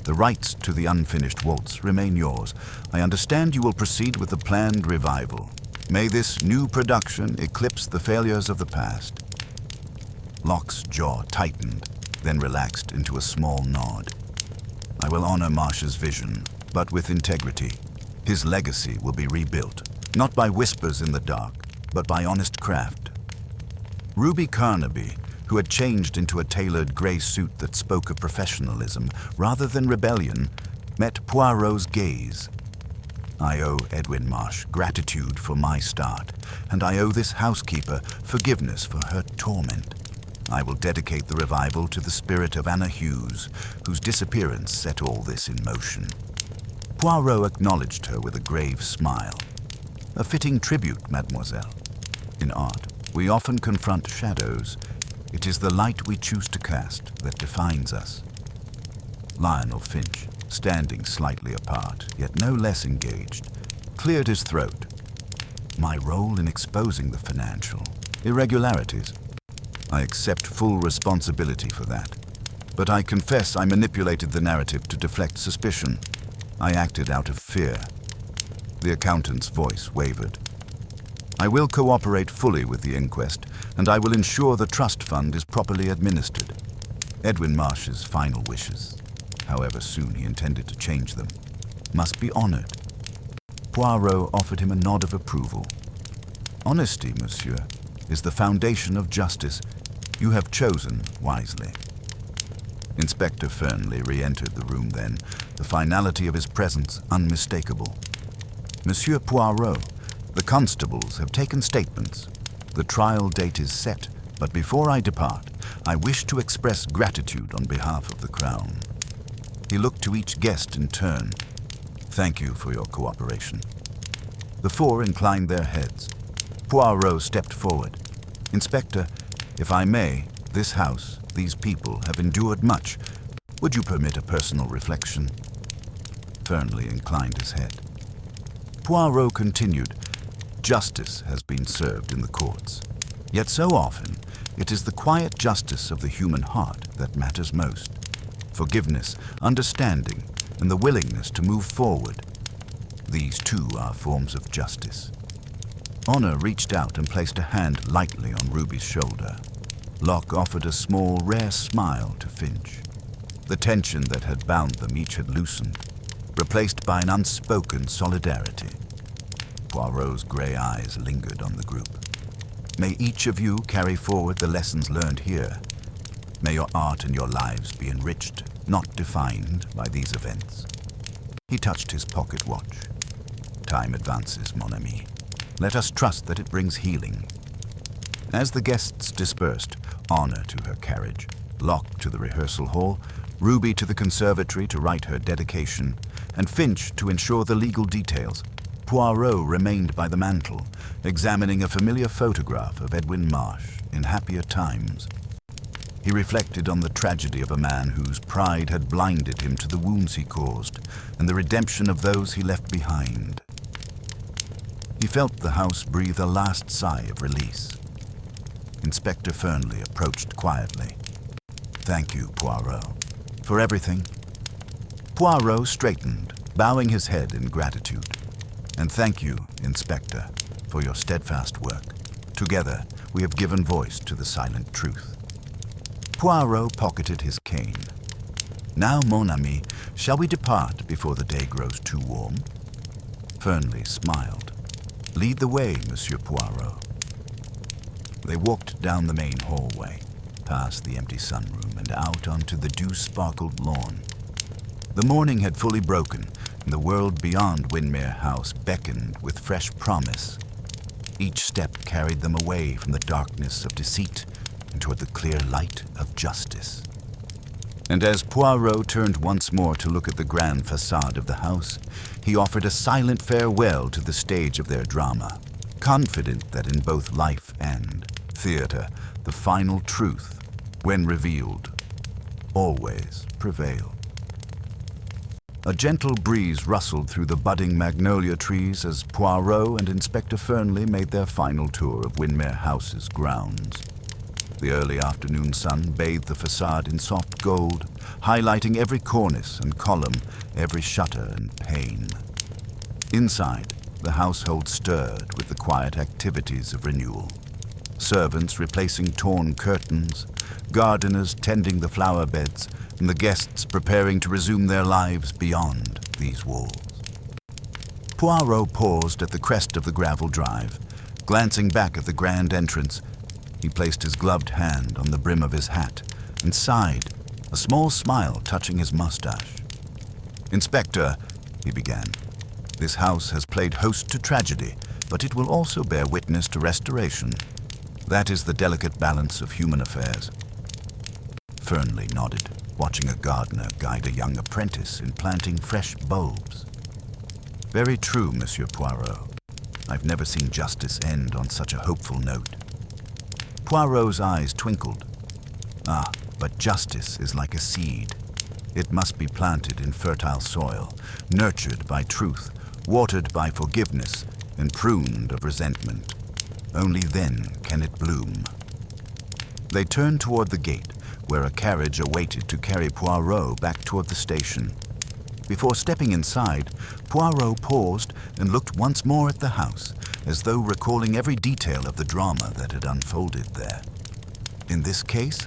the rights to the unfinished waltz remain yours. I understand you will proceed with the planned revival. May this new production eclipse the failures of the past." Locke's jaw tightened, then relaxed into a small nod. "I will honor Marsh's vision, but with integrity. His legacy will be rebuilt, not by whispers in the dark, but by honest craft." Ruby Carnaby, who had changed into a tailored grey suit that spoke of professionalism rather than rebellion, met Poirot's gaze. "I owe Edwin Marsh gratitude for my start, and I owe this housekeeper forgiveness for her torment. I will dedicate the revival to the spirit of Anna Hughes, whose disappearance set all this in motion." Poirot acknowledged her with a grave smile. "A fitting tribute, mademoiselle. In art, we often confront shadows. It is the light we choose to cast that defines us." Lionel Finch, standing slightly apart, yet no less engaged, cleared his throat. "My role in exposing the financial irregularities. I accept full responsibility for that. But I confess I manipulated the narrative to deflect suspicion. I acted out of fear." The accountant's voice wavered. "I will cooperate fully with the inquest, and I will ensure the trust fund is properly administered. Edwin Marsh's final wishes, however soon he intended to change them, must be honored." Poirot offered him a nod of approval. "Honesty, monsieur, is the foundation of justice. You have chosen wisely." Inspector Fernley re-entered the room then, the finality of his presence unmistakable. "Monsieur Poirot, the constables have taken statements. The trial date is set, but before I depart, I wish to express gratitude on behalf of the Crown." He looked to each guest in turn. "Thank you for your cooperation." The 4 inclined their heads. Poirot stepped forward. "Inspector, if I may, this house, these people have endured much. Would you permit a personal reflection?" Fernley inclined his head. Poirot continued, "Justice has been served in the courts. Yet so often, it is the quiet justice of the human heart that matters most. Forgiveness, understanding, and the willingness to move forward. These too are forms of justice." Honor reached out and placed a hand lightly on Ruby's shoulder. Locke offered a small, rare smile to Finch. The tension that had bound them each had loosened, replaced by an unspoken solidarity. Poirot's grey eyes lingered on the group. "May each of you carry forward the lessons learned here. May your art and your lives be enriched, not defined by these events." He touched his pocket watch. "Time advances, mon ami. Let us trust that it brings healing." As the guests dispersed, Honor to her carriage, Locke to the rehearsal hall, Ruby to the conservatory to write her dedication, and Finch to ensure the legal details, Poirot remained by the mantel, examining a familiar photograph of Edwin Marsh in happier times. He reflected on the tragedy of a man whose pride had blinded him to the wounds he caused and the redemption of those he left behind. He felt the house breathe a last sigh of release. Inspector Fernley approached quietly. "Thank you, Poirot, for everything." Poirot straightened, bowing his head in gratitude. "And thank you, Inspector, for your steadfast work. Together, we have given voice to the silent truth." Poirot pocketed his cane. "Now, mon ami, shall we depart before the day grows too warm?" Fernley smiled. "Lead the way, Monsieur Poirot." They walked down the main hallway, past the empty sunroom and out onto the dew-sparkled lawn. The morning had fully broken, and the world beyond Windermere House beckoned with fresh promise. Each step carried them away from the darkness of deceit and toward the clear light of justice. And as Poirot turned once more to look at the grand facade of the house, he offered a silent farewell to the stage of their drama, confident that in both life and theater, the final truth, when revealed, always prevailed. A gentle breeze rustled through the budding magnolia trees as Poirot and Inspector Fernley made their final tour of Windermere House's grounds. The early afternoon sun bathed the facade in soft gold, highlighting every cornice and column, every shutter and pane. Inside, the household stirred with the quiet activities of renewal. Servants replacing torn curtains, gardeners tending the flower beds, and the guests preparing to resume their lives beyond these walls. Poirot paused at the crest of the gravel drive. Glancing back at the grand entrance, he placed his gloved hand on the brim of his hat and sighed, a small smile touching his mustache. "Inspector," he began, "this house has played host to tragedy, but it will also bear witness to restoration. That is the delicate balance of human affairs." Fernley nodded, watching a gardener guide a young apprentice in planting fresh bulbs. "Very true, Monsieur Poirot. I've never seen justice end on such a hopeful note." Poirot's eyes twinkled. But justice is like a seed. It must be planted in fertile soil, nurtured by truth, watered by forgiveness, and pruned of resentment. Only then can it bloom. They turned toward the gate, where a carriage awaited to carry Poirot back toward the station. Before stepping inside, Poirot paused and looked once more at the house, as though recalling every detail of the drama that had unfolded there. "In this case,"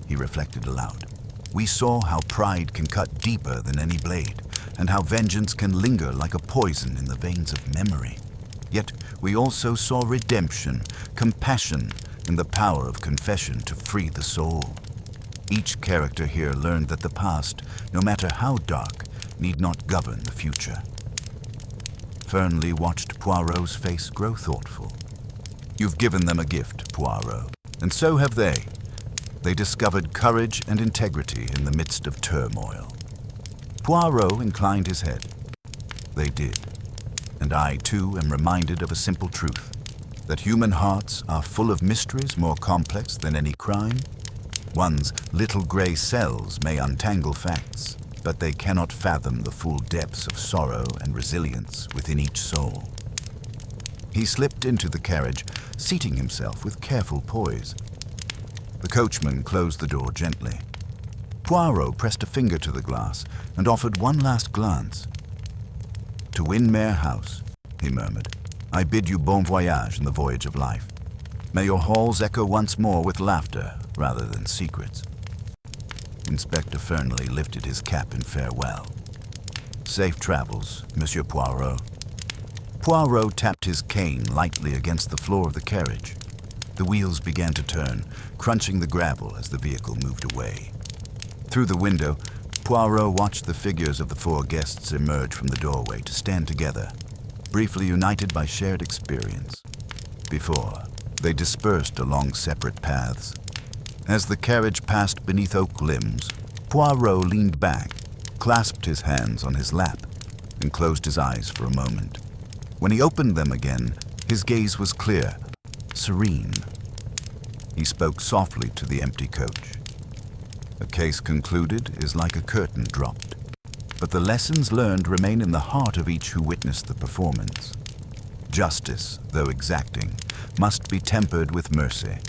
he reflected aloud, "we saw how pride can cut deeper than any blade, and how vengeance can linger like a poison in the veins of memory. Yet we also saw redemption, compassion, and the power of confession to free the soul. Each character here learned that the past, no matter how dark, need not govern the future." Fernley watched Poirot's face grow thoughtful. "You've given them a gift, Poirot, and so have they. They discovered courage and integrity in the midst of turmoil." Poirot inclined his head. "They did. And I, too, am reminded of a simple truth, that human hearts are full of mysteries more complex than any crime. One's little gray cells may untangle facts, but they cannot fathom the full depths of sorrow and resilience within each soul." He slipped into the carriage, seating himself with careful poise. The coachman closed the door gently. Poirot pressed a finger to the glass and offered one last glance. "To Windermere House," he murmured, "I bid you bon voyage in the voyage of life. May your halls echo once more with laughter rather than secrets." Inspector Fernley lifted his cap in farewell. "Safe travels, Monsieur Poirot." Poirot tapped his cane lightly against the floor of the carriage. The wheels began to turn, crunching the gravel as the vehicle moved away. Through the window, Poirot watched the figures of the four guests emerge from the doorway to stand together, briefly united by shared experience. Before, they dispersed along separate paths. As the carriage passed beneath oak limbs, Poirot leaned back, clasped his hands on his lap, and closed his eyes for a moment. When he opened them again, his gaze was clear, serene. He spoke softly to the empty coach. A case concluded is like a curtain dropped, but the lessons learned remain in the heart of each who witnessed the performance. Justice, though exacting, must be tempered with mercy,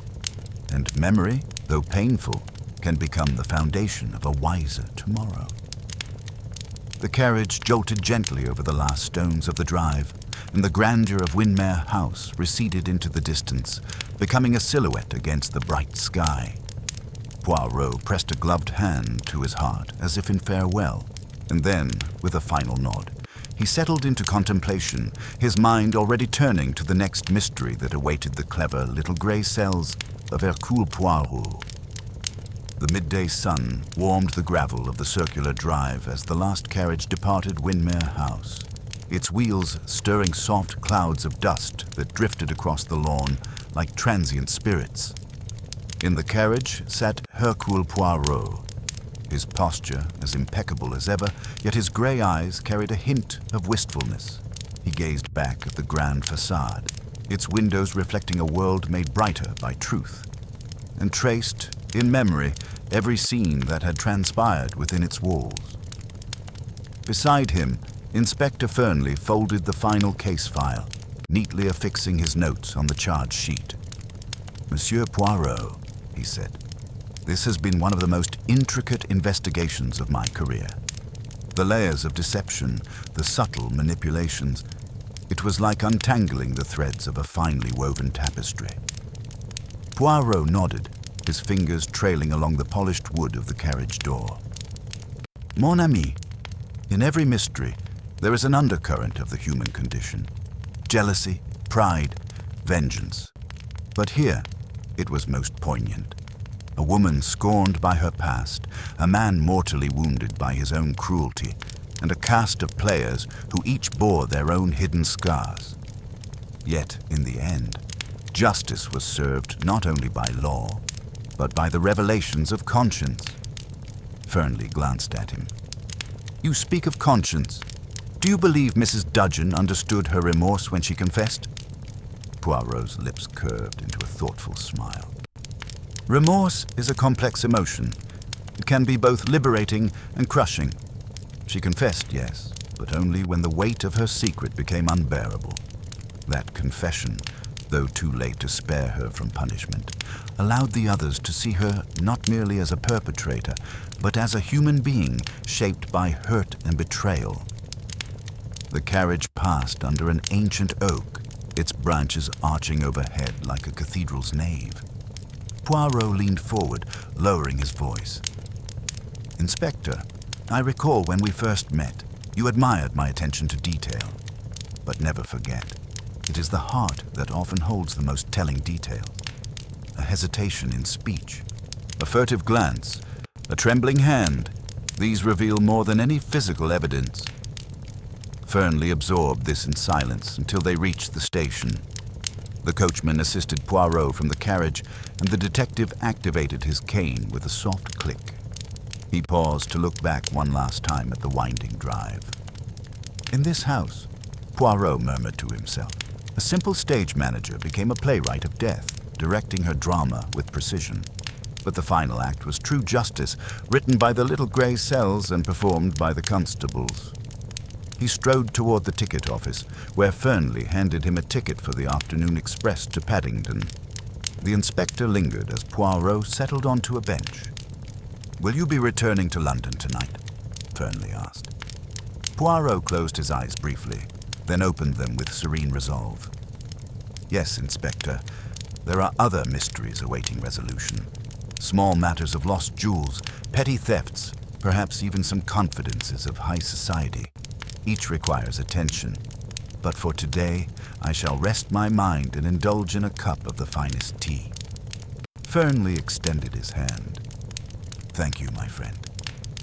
and memory, though painful, can become the foundation of a wiser tomorrow. The carriage jolted gently over the last stones of the drive, and the grandeur of Windermere House receded into the distance, becoming a silhouette against the bright sky. Poirot pressed a gloved hand to his heart as if in farewell, and then, with a final nod, he settled into contemplation, his mind already turning to the next mystery that awaited the clever little grey cells of Hercule Poirot. The midday sun warmed the gravel of the circular drive as the last carriage departed Windermere House, its wheels stirring soft clouds of dust that drifted across the lawn like transient spirits. In the carriage sat Hercule Poirot, his posture as impeccable as ever, yet his grey eyes carried a hint of wistfulness. He gazed back at the grand facade, its windows reflecting a world made brighter by truth, and traced, in memory, every scene that had transpired within its walls. Beside him, Inspector Fernley folded the final case file, neatly affixing his notes on the charge sheet. "Monsieur Poirot," he said, "this has been one of the most intricate investigations of my career. The layers of deception, the subtle manipulations, it was like untangling the threads of a finely woven tapestry." Poirot nodded, his fingers trailing along the polished wood of the carriage door. "Mon ami, in every mystery, there is an undercurrent of the human condition. Jealousy, pride, vengeance. But here, it was most poignant. A woman scorned by her past, a man mortally wounded by his own cruelty, and a cast of players who each bore their own hidden scars. Yet, in the end, justice was served not only by law, but by the revelations of conscience." Fernley glanced at him. "You speak of conscience. Do you believe Mrs. Dudgeon understood her remorse when she confessed?" Poirot's lips curved into a thoughtful smile. "Remorse is a complex emotion. It can be both liberating and crushing. She confessed, yes, but only when the weight of her secret became unbearable. That confession, though too late to spare her from punishment, allowed the others to see her not merely as a perpetrator, but as a human being shaped by hurt and betrayal. The carriage passed under an ancient oak, its branches arching overhead like a cathedral's nave. Poirot leaned forward, lowering his voice. "Inspector, I recall when we first met, you admired my attention to detail. But never forget, it is the heart that often holds the most telling details. A hesitation in speech, a furtive glance, a trembling hand, these reveal more than any physical evidence." Fernley absorbed this in silence until they reached the station. The coachman assisted Poirot from the carriage, and the detective activated his cane with a soft click. He paused to look back one last time at the winding drive. "In this house," Poirot murmured to himself, "a simple stage manager became a playwright of death, directing her drama with precision. But the final act was true justice, written by the little grey cells and performed by the constables." He strode toward the ticket office, where Fernley handed him a ticket for the afternoon express to Paddington. The inspector lingered as Poirot settled onto a bench. "Will you be returning to London tonight?" Fernley asked. Poirot closed his eyes briefly, then opened them with serene resolve. "Yes, Inspector. There are other mysteries awaiting resolution. Small matters of lost jewels, petty thefts, perhaps even some confidences of high society. Each requires attention. But for today, I shall rest my mind and indulge in a cup of the finest tea." Fernley extended his hand. "Thank you, my friend,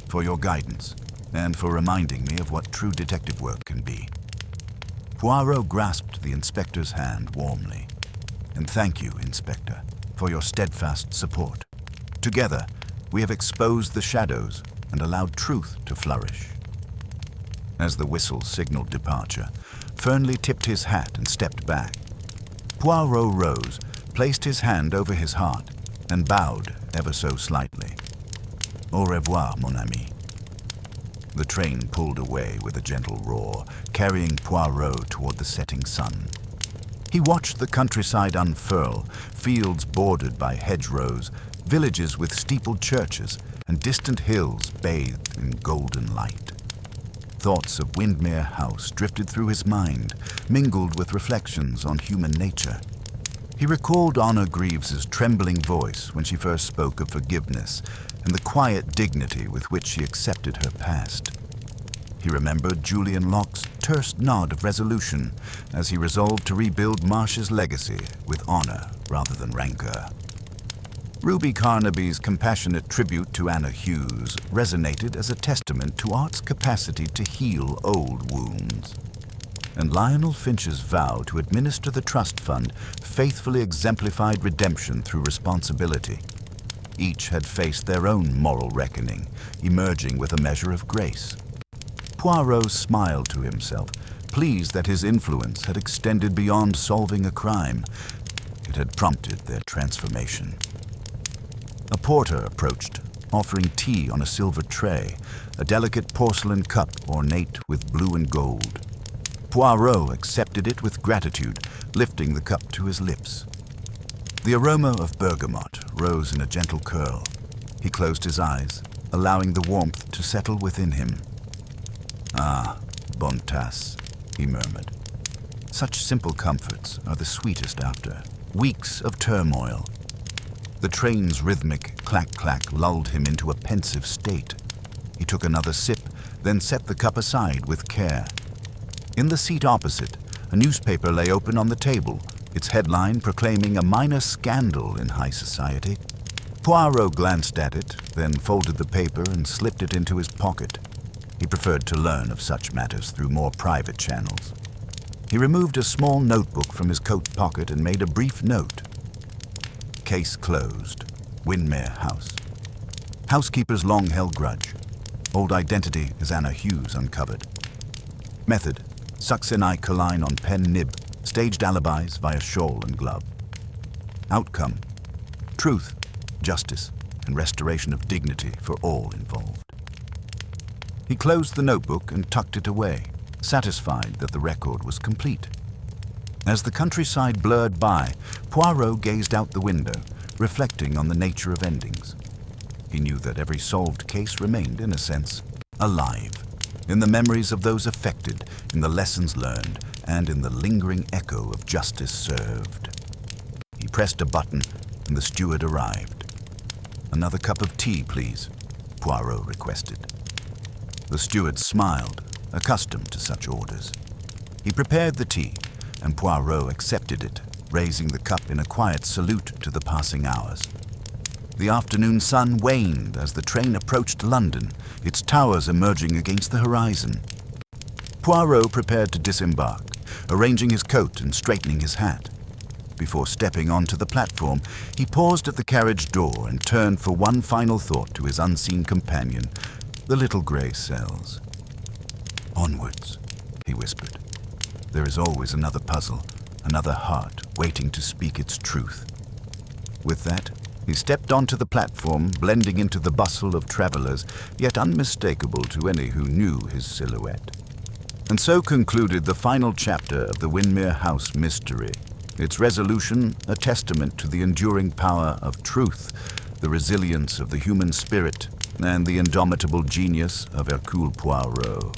for your guidance and for reminding me of what true detective work can be." Poirot grasped the inspector's hand warmly. "And thank you, Inspector, for your steadfast support. Together, we have exposed the shadows and allowed truth to flourish." As the whistle signaled departure, Fernley tipped his hat and stepped back. Poirot rose, placed his hand over his heart, and bowed ever so slightly. "Au revoir, mon ami." The train pulled away with a gentle roar, carrying Poirot toward the setting sun. He watched the countryside unfurl, fields bordered by hedgerows, villages with steepled churches, and distant hills bathed in golden light. Thoughts of Windermere House drifted through his mind, mingled with reflections on human nature. He recalled Honor Greaves's trembling voice when she first spoke of forgiveness and the quiet dignity with which she accepted her past. He remembered Julian Locke's terse nod of resolution as he resolved to rebuild Marsh's legacy with honor rather than rancor. Ruby Carnaby's compassionate tribute to Anna Hughes resonated as a testament to art's capacity to heal old wounds. And Lionel Finch's vow to administer the trust fund faithfully exemplified redemption through responsibility. Each had faced their own moral reckoning, emerging with a measure of grace. Poirot smiled to himself, pleased that his influence had extended beyond solving a crime. It had prompted their transformation. A porter approached, offering tea on a silver tray, a delicate porcelain cup ornate with blue and gold. Poirot accepted it with gratitude, lifting the cup to his lips. The aroma of bergamot rose in a gentle curl. He closed his eyes, allowing the warmth to settle within him. "Ah, bonne tasse," he murmured. Such simple comforts are the sweetest after weeks of turmoil. The train's rhythmic clack-clack lulled him into a pensive state. He took another sip, then set the cup aside with care. In the seat opposite, a newspaper lay open on the table, its headline proclaiming a minor scandal in high society. Poirot glanced at it, then folded the paper and slipped it into his pocket. He preferred to learn of such matters through more private channels. He removed a small notebook from his coat pocket and made a brief note. Case closed. Windermere House. Housekeeper's long-held grudge. Old identity as Anna Hughes uncovered. Method: succinylcholine on pen nib. Staged alibis via shawl and glove. Outcome: truth, justice, and restoration of dignity for all involved. He closed the notebook and tucked it away, satisfied that the record was complete. As the countryside blurred by, Poirot gazed out the window, reflecting on the nature of endings. He knew that every solved case remained, in a sense, alive, in the memories of those affected, in the lessons learned, and in the lingering echo of justice served. He pressed a button, and the steward arrived. "Another cup of tea, please," Poirot requested. The steward smiled, accustomed to such orders. He prepared the tea, and Poirot accepted it, raising the cup in a quiet salute to the passing hours. The afternoon sun waned as the train approached London, its towers emerging against the horizon. Poirot prepared to disembark, arranging his coat and straightening his hat. Before stepping onto the platform, he paused at the carriage door and turned for one final thought to his unseen companion, the little grey cells. "Onwards," he whispered. "There is always another puzzle, another heart waiting to speak its truth." With that, he stepped onto the platform, blending into the bustle of travelers, yet unmistakable to any who knew his silhouette. And so concluded the final chapter of the Windermere House mystery, its resolution a testament to the enduring power of truth, the resilience of the human spirit, and the indomitable genius of Hercule Poirot.